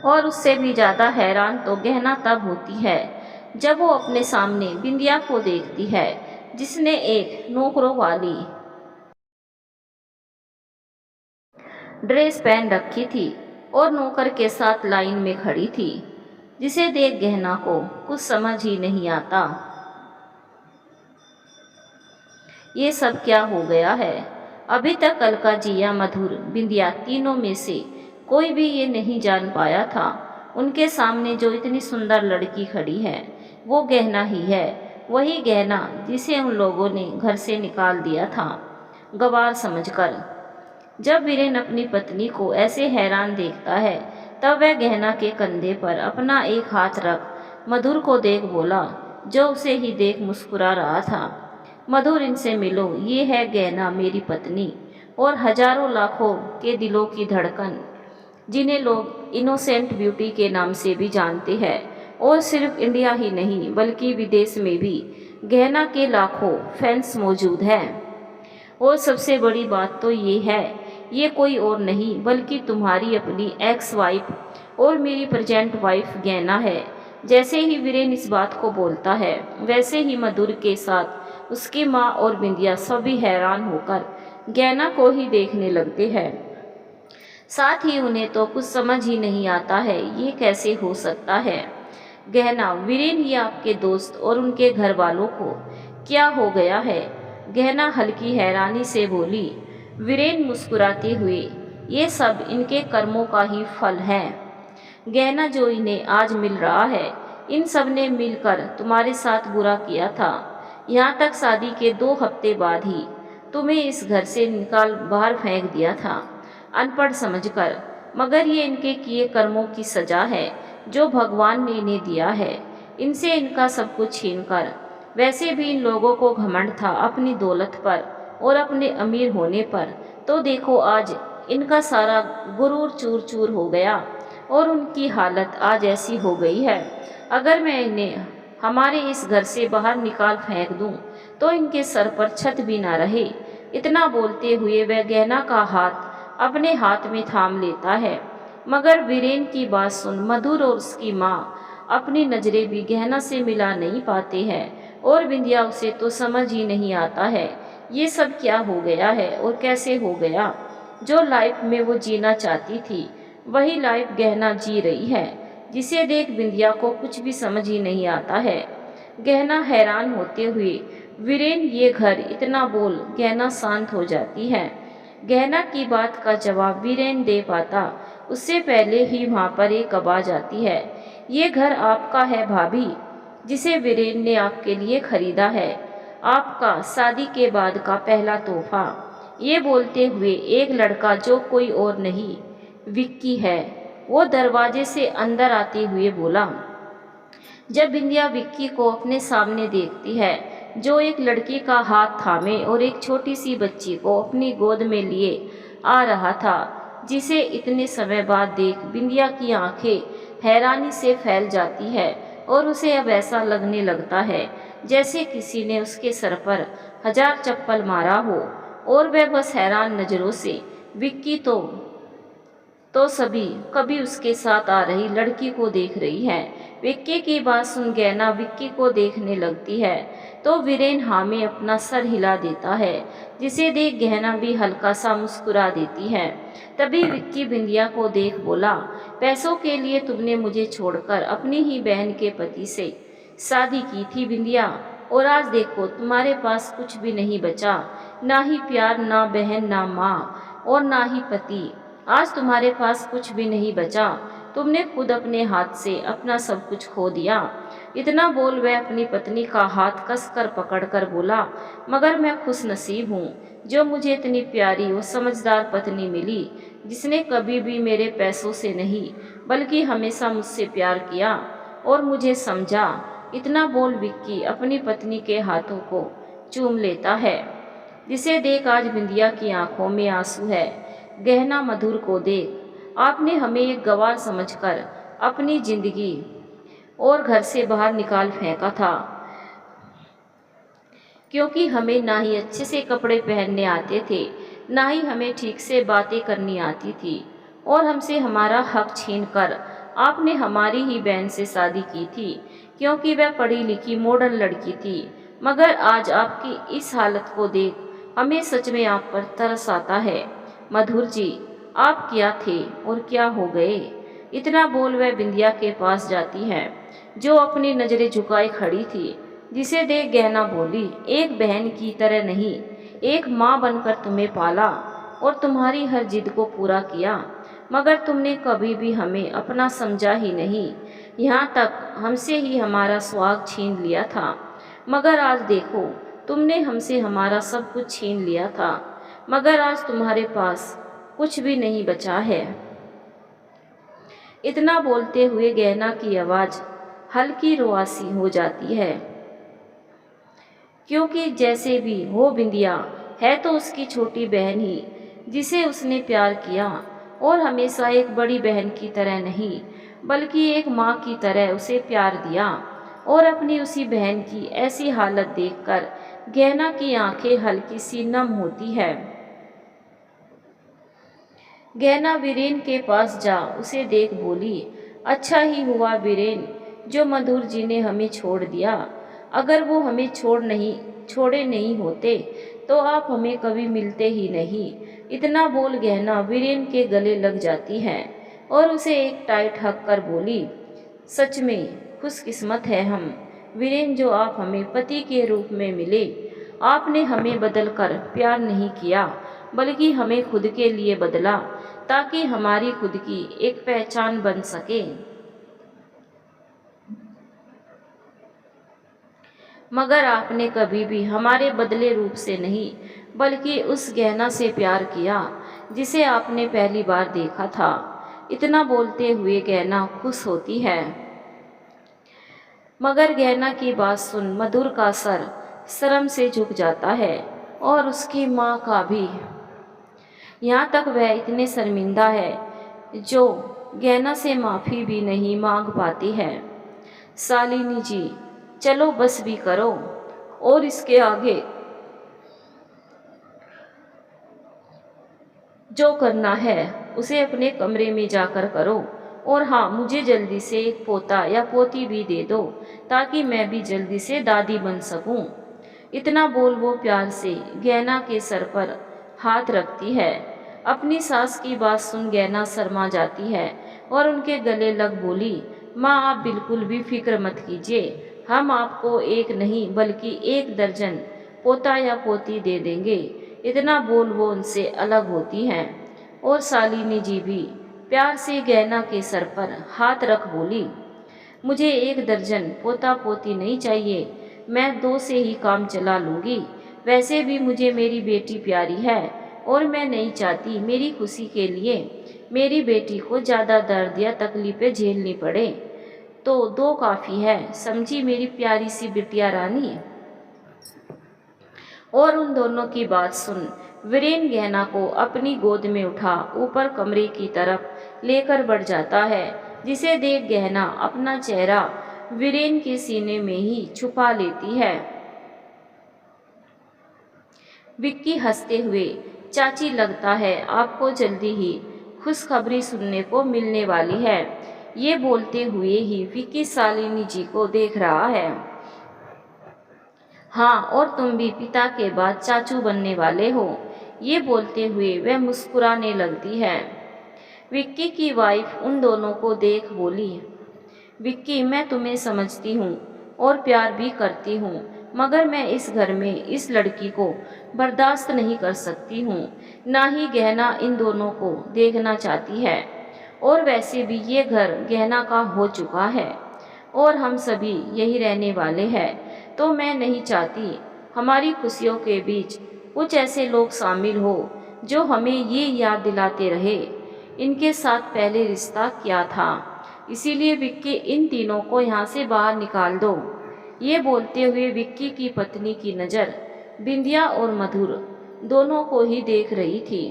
और उससे भी ज़्यादा हैरान तो गहना तब होती है जब वो अपने सामने बिंदिया को देखती है, जिसने एक नौकरों वाली ड्रेस पहन रखी थी और नौकर के साथ लाइन में खड़ी थी, जिसे देख गहना को कुछ समझ ही नहीं आता ये सब क्या हो गया है। अभी तक अलका जी या मधुर बिंदिया तीनों में से कोई भी ये नहीं जान पाया था उनके सामने जो इतनी सुंदर लड़की खड़ी है वो गहना ही है। वही गहना जिसे उन लोगों ने घर से निकाल दिया था गवार समझकर। जब वीरेन अपनी पत्नी को ऐसे हैरान देखता है तब वह गहना के कंधे पर अपना एक हाथ रख मधुर को देख बोला, जो उसे ही देख मुस्कुरा रहा था। मधुर, इनसे मिलो, ये है गहना, मेरी पत्नी और हजारों लाखों के दिलों की धड़कन, जिन्हें लोग इनोसेंट ब्यूटी के नाम से भी जानते हैं। और सिर्फ इंडिया ही नहीं बल्कि विदेश में भी गहना के लाखों फैंस मौजूद हैं। और सबसे बड़ी बात तो ये है, ये कोई और नहीं बल्कि तुम्हारी अपनी एक्स वाइफ और मेरी प्रेजेंट वाइफ गहना है। जैसे ही वीरेन इस बात को बोलता है वैसे ही मधुर के साथ उसकी माँ और बिंदिया सभी हैरान होकर गहना को ही देखने लगते हैं। साथ ही उन्हें तो कुछ समझ ही नहीं आता है, ये कैसे हो सकता है। गहना, वीरेन, ये आपके दोस्त और उनके घर वालों को क्या हो गया है? गहना हल्की हैरानी से बोली। वीरेन मुस्कुराते हुए, ये सब इनके कर्मों का ही फल है गहना, जो इन्हें आज मिल रहा है। इन सब ने मिलकर तुम्हारे साथ बुरा किया था। यहाँ तक शादी के 2 हफ्ते बाद ही तुम्हें इस घर से निकाल बाहर फेंक दिया था, अनपढ़ समझकर। मगर ये इनके किए कर्मों की सजा है जो भगवान ने इन्हें दिया है, इनसे इनका सब कुछ छीनकर। वैसे भी इन लोगों को घमंड था अपनी दौलत पर और अपने अमीर होने पर, तो देखो आज इनका सारा गुरूर चूर चूर हो गया और उनकी हालत आज ऐसी हो गई है। अगर मैं इन्हें हमारे इस घर से बाहर निकाल फेंक दूं तो इनके सर पर छत भी ना रहे। इतना बोलते हुए वह गहना का हाथ अपने हाथ में थाम लेता है। मगर वीरेन की बात सुन मधुर और उसकी माँ अपनी नजरें भी गहना से मिला नहीं पाते हैं। और बिंदिया, उसे तो समझ ही नहीं आता है ये सब क्या हो गया है और कैसे हो गया। जो लाइफ में वो जीना चाहती थी वही लाइफ गहना जी रही है, जिसे देख बिंदिया को कुछ भी समझ ही नहीं आता है। गहना हैरान होते हुए, वीरेन, ये घर इतना बोल। गहना शांत हो जाती है। गहना की बात का जवाब वीरेन दे पाता उससे पहले ही वहाँ पर एक आवाज आती है, ये घर आपका है भाभी, जिसे वीरेन ने आपके लिए खरीदा है, आपका शादी के बाद का पहला तोहफा। ये बोलते हुए एक लड़का, जो कोई और नहीं विक्की है, वो दरवाजे से अंदर आते हुए बोला। जब बिंदिया विक्की को अपने सामने देखती है, जो एक लड़की का हाथ थामे और एक छोटी सी बच्ची को अपनी गोद में लिए आ रहा था, जिसे इतने समय बाद देख बिंदिया की आंखें हैरानी से फैल जाती है और उसे अब ऐसा लगने लगता है जैसे किसी ने उसके सर पर 1000 चप्पल मारा हो। और वह बस हैरान नजरों से विक्की तो सभी कभी उसके साथ आ रही लड़की को देख रही है। विक्की की बात सुन गहना विक्की को देखने लगती है तो वीरेन हाँ में अपना सर हिला देता है, जिसे देख गहना भी हल्का सा मुस्कुरा देती है। तभी विक्की बिंदिया को देख बोला, पैसों के लिए तुमने मुझे छोड़कर अपनी ही बहन के पति से शादी की थी बिंदिया, और आज देखो तुम्हारे पास कुछ भी नहीं बचा, ना ही प्यार, ना बहन, ना माँ और ना ही पति। आज तुम्हारे पास कुछ भी नहीं बचा, तुमने खुद अपने हाथ से अपना सब कुछ खो दिया। इतना बोल वह अपनी पत्नी का हाथ कसकर पकड़कर बोला, मगर मैं खुश नसीब हूँ जो मुझे इतनी प्यारी और समझदार पत्नी मिली, जिसने कभी भी मेरे पैसों से नहीं बल्कि हमेशा मुझसे प्यार किया और मुझे समझा। इतना बोल विक्की अपनी पत्नी के हाथों को चूम लेता है, जिसे देख आज बिंदिया की आंखों में आंसू है। गहना मधुर को देख, आपने हमें एक गवार समझकर अपनी जिंदगी और घर से बाहर निकाल फेंका था, क्योंकि हमें ना ही अच्छे से कपड़े पहनने आते थे, ना ही हमें ठीक से बातें करनी आती थी, और हमसे हमारा हक छीनकर आपने हमारी ही बहन से शादी की थी, क्योंकि वह पढ़ी लिखी मॉडर्न लड़की थी। मगर आज आपकी इस हालत को देख हमें सच में आप पर तरस आता है। मधुर जी, आप क्या थे और क्या हो गए। इतना बोल वह बिंदिया के पास जाती है, जो अपनी नजरें झुकाए खड़ी थी, जिसे देख गहना बोली, एक बहन की तरह नहीं, एक माँ बनकर तुम्हें पाला और तुम्हारी हर जिद को पूरा किया, मगर तुमने कभी भी हमें अपना समझा ही नहीं। यहाँ तक हमसे ही हमारा स्वाग छीन लिया था, मगर आज देखो तुमने हमसे हमारा सब कुछ छीन लिया था, मगर आज तुम्हारे पास कुछ भी नहीं बचा है। इतना बोलते हुए गहना की आवाज़ हल्की रुआसी हो जाती है, क्योंकि जैसे भी हो बिंदिया है तो उसकी छोटी बहन ही, जिसे उसने प्यार किया और हमेशा एक बड़ी बहन की तरह नहीं बल्कि एक माँ की तरह उसे प्यार दिया। और अपनी उसी बहन की ऐसी हालत देखकर गहना की आंखें हल्की सी नम होती है। गहना वीरेन के पास जा उसे देख बोली, अच्छा ही हुआ वीरेन जो मधुर जी ने हमें छोड़ दिया। अगर वो हमें छोड़े नहीं होते तो आप हमें कभी मिलते ही नहीं। इतना बोल गहना वीरेन के गले लग जाती है और उसे एक टाइट हक कर बोली, सच में खुशकिस्मत है हम वीरेन जो आप हमें पति के रूप में मिले। आपने हमें बदल कर प्यार नहीं किया बल्कि हमें खुद के लिए बदला, ताकि हमारी खुद की एक पहचान बन सके। मगर आपने कभी भी हमारे बदले रूप से नहीं बल्कि उस गहना से प्यार किया जिसे आपने पहली बार देखा था। इतना बोलते हुए गहना खुश होती है। मगर गहना की बात सुन मधुर का सर शर्म से झुक जाता है और उसकी माँ का भी। यहाँ तक वह इतने शर्मिंदा है जो गहना से माफ़ी भी नहीं मांग पाती है। शालिनी जी चलो बस भी करो, और इसके आगे जो करना है उसे अपने कमरे में जाकर करो। और हाँ, मुझे जल्दी से एक पोता या पोती भी दे दो ताकि मैं भी जल्दी से दादी बन सकूं। इतना बोल वो प्यार से गहना के सर पर हाथ रखती है। अपनी सास की बात सुन गहना शर्मा जाती है और उनके गले लग बोली, माँ आप बिल्कुल भी फिक्र मत कीजिए, हम आपको एक नहीं बल्कि 1 दर्जन पोता या पोती दे देंगे। इतना बोल वो उनसे अलग होती हैं और शालिनी जी भी प्यार से गहना के सर पर हाथ रख बोली, मुझे 1 दर्जन पोता पोती नहीं चाहिए, मैं 2 से ही काम चला लूँगी। वैसे भी मुझे मेरी बेटी प्यारी है और मैं नहीं चाहती मेरी खुशी के लिए मेरी बेटी को ज़्यादा दर्द या तकलीफ़ें झेलनी पड़े। तो 2 काफ़ी है, समझी मेरी प्यारी सी बिटिया रानी। और उन दोनों की बात सुन वीरेन गहना को अपनी गोद में उठा ऊपर कमरे की तरफ लेकर बढ़ जाता है, जिसे देख गहना अपना चेहरा वीरेन के सीने में ही छुपा लेती है। विक्की हंसते हुए, चाची लगता है आपको जल्दी ही खुशखबरी सुनने को मिलने वाली है। ये बोलते हुए ही विक्की शालिनी जी को देख रहा है। हाँ, और तुम भी पिता के बाद चाचू बनने वाले हो। ये बोलते हुए वह मुस्कुराने लगती है। विक्की की वाइफ उन दोनों को देख बोली, विक्की मैं तुम्हें समझती हूँ और प्यार भी करती हूँ, मगर मैं इस घर में इस लड़की को बर्दाश्त नहीं कर सकती हूँ। ना ही गहना इन दोनों को देखना चाहती है, और वैसे भी ये घर गहना का हो चुका है और हम सभी यही रहने वाले हैं। तो मैं नहीं चाहती हमारी खुशियों के बीच कुछ ऐसे लोग शामिल हो जो हमें ये याद दिलाते रहे इनके साथ पहले रिश्ता क्या था। इसीलिए विक्की इन तीनों को यहाँ से बाहर निकाल दो। ये बोलते हुए विक्की की पत्नी की नज़र बिंदिया और मधुर दोनों को ही देख रही थी।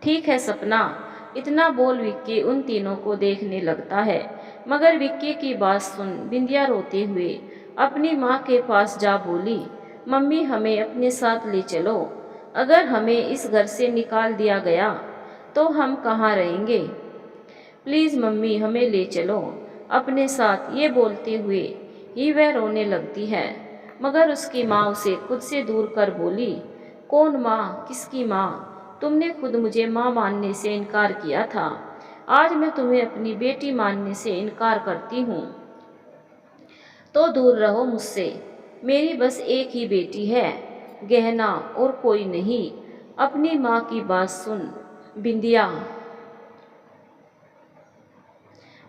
ठीक है सपना, इतना बोल विक्की उन तीनों को देखने लगता है। मगर विक्की की बात सुन बिंदिया रोते हुए अपनी माँ के पास जा बोली, मम्मी हमें अपने साथ ले चलो। अगर हमें इस घर से निकाल दिया गया तो हम कहाँ रहेंगे। प्लीज़ मम्मी हमें ले चलो अपने साथ। ये बोलते हुए ही वह रोने लगती है, मगर उसकी माँ उसे खुद से दूर कर बोली, कौन माँ, किसकी माँ? तुमने खुद मुझे माँ मानने से इनकार किया था, आज मैं तुम्हें अपनी बेटी मानने से इनकार करती हूँ। तो दूर रहो मुझसे, मेरी बस एक ही बेटी है गहना, और कोई नहीं। अपनी माँ की बात सुन बिंदिया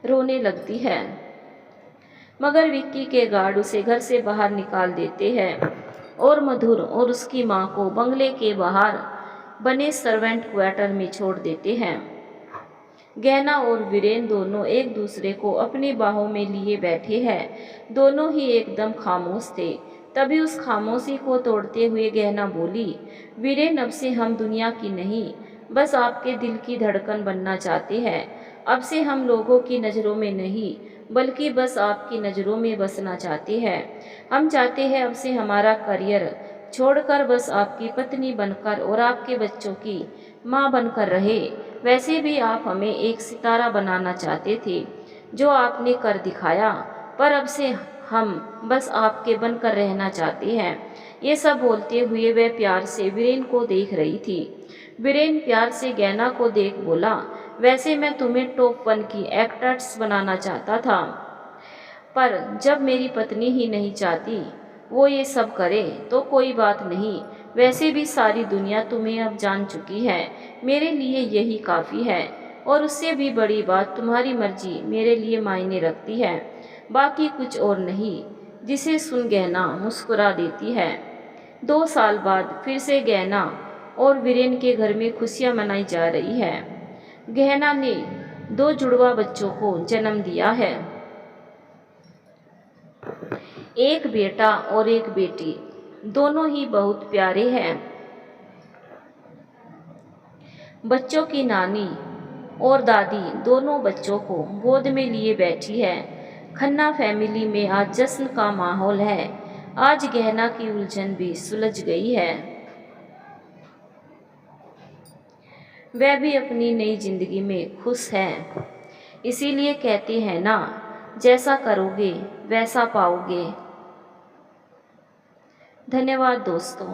रोने लगती है, मगर विक्की के गार्ड उसे घर से बाहर निकाल देते हैं और मधुर और उसकी माँ को बंगले के बाहर बने सर्वेंट क्वार्टर में छोड़ देते हैं। गहना और वीरेन दोनों एक दूसरे को अपनी बाहों में लिए बैठे हैं। दोनों ही एकदम खामोश थे। तभी उस खामोशी को तोड़ते हुए गहना बोली, वीरेन, अब से हम दुनिया की नहीं, बस आपके दिल की धड़कन बनना चाहते हैं। अब से हम लोगों की नज़रों में नहीं, बल्कि बस आपकी नज़रों में बसना चाहते हैं। हम चाहते हैं अब से हमारा करियर छोड़कर बस आपकी पत्नी बनकर और आपके बच्चों की माँ बनकर रहे। वैसे भी आप हमें एक सितारा बनाना चाहते थे, जो आपने कर दिखाया, पर अब से हम बस आपके बनकर रहना चाहते हैं। ये सब बोलते हुए वह प्यार से वीरेन को देख रही थी। वीरेन प्यार से गहना को देख बोला, वैसे मैं तुम्हें टॉप 1 की एक्ट्रेस बनाना चाहता था, पर जब मेरी पत्नी ही नहीं चाहती वो ये सब करे तो कोई बात नहीं। वैसे भी सारी दुनिया तुम्हें अब जान चुकी है, मेरे लिए यही काफ़ी है। और उससे भी बड़ी बात, तुम्हारी मर्जी मेरे लिए मायने रखती है, बाकी कुछ और नहीं। जिसे सुन गहना मुस्कुरा देती है। 2 साल बाद फिर से गहना और वीरेन के घर में खुशियां मनाई जा रही है। गहना ने 2 जुड़वा बच्चों को जन्म दिया है, एक बेटा और एक बेटी। दोनों ही बहुत प्यारे हैं। बच्चों की नानी और दादी दोनों बच्चों को गोद में लिए बैठी है। खन्ना फैमिली में आज जश्न का माहौल है। आज गहना की उलझन भी सुलझ गई है। वह भी अपनी नई जिंदगी में खुश है। इसीलिए कहते हैं ना, जैसा करोगे वैसा पाओगे। धन्यवाद दोस्तों।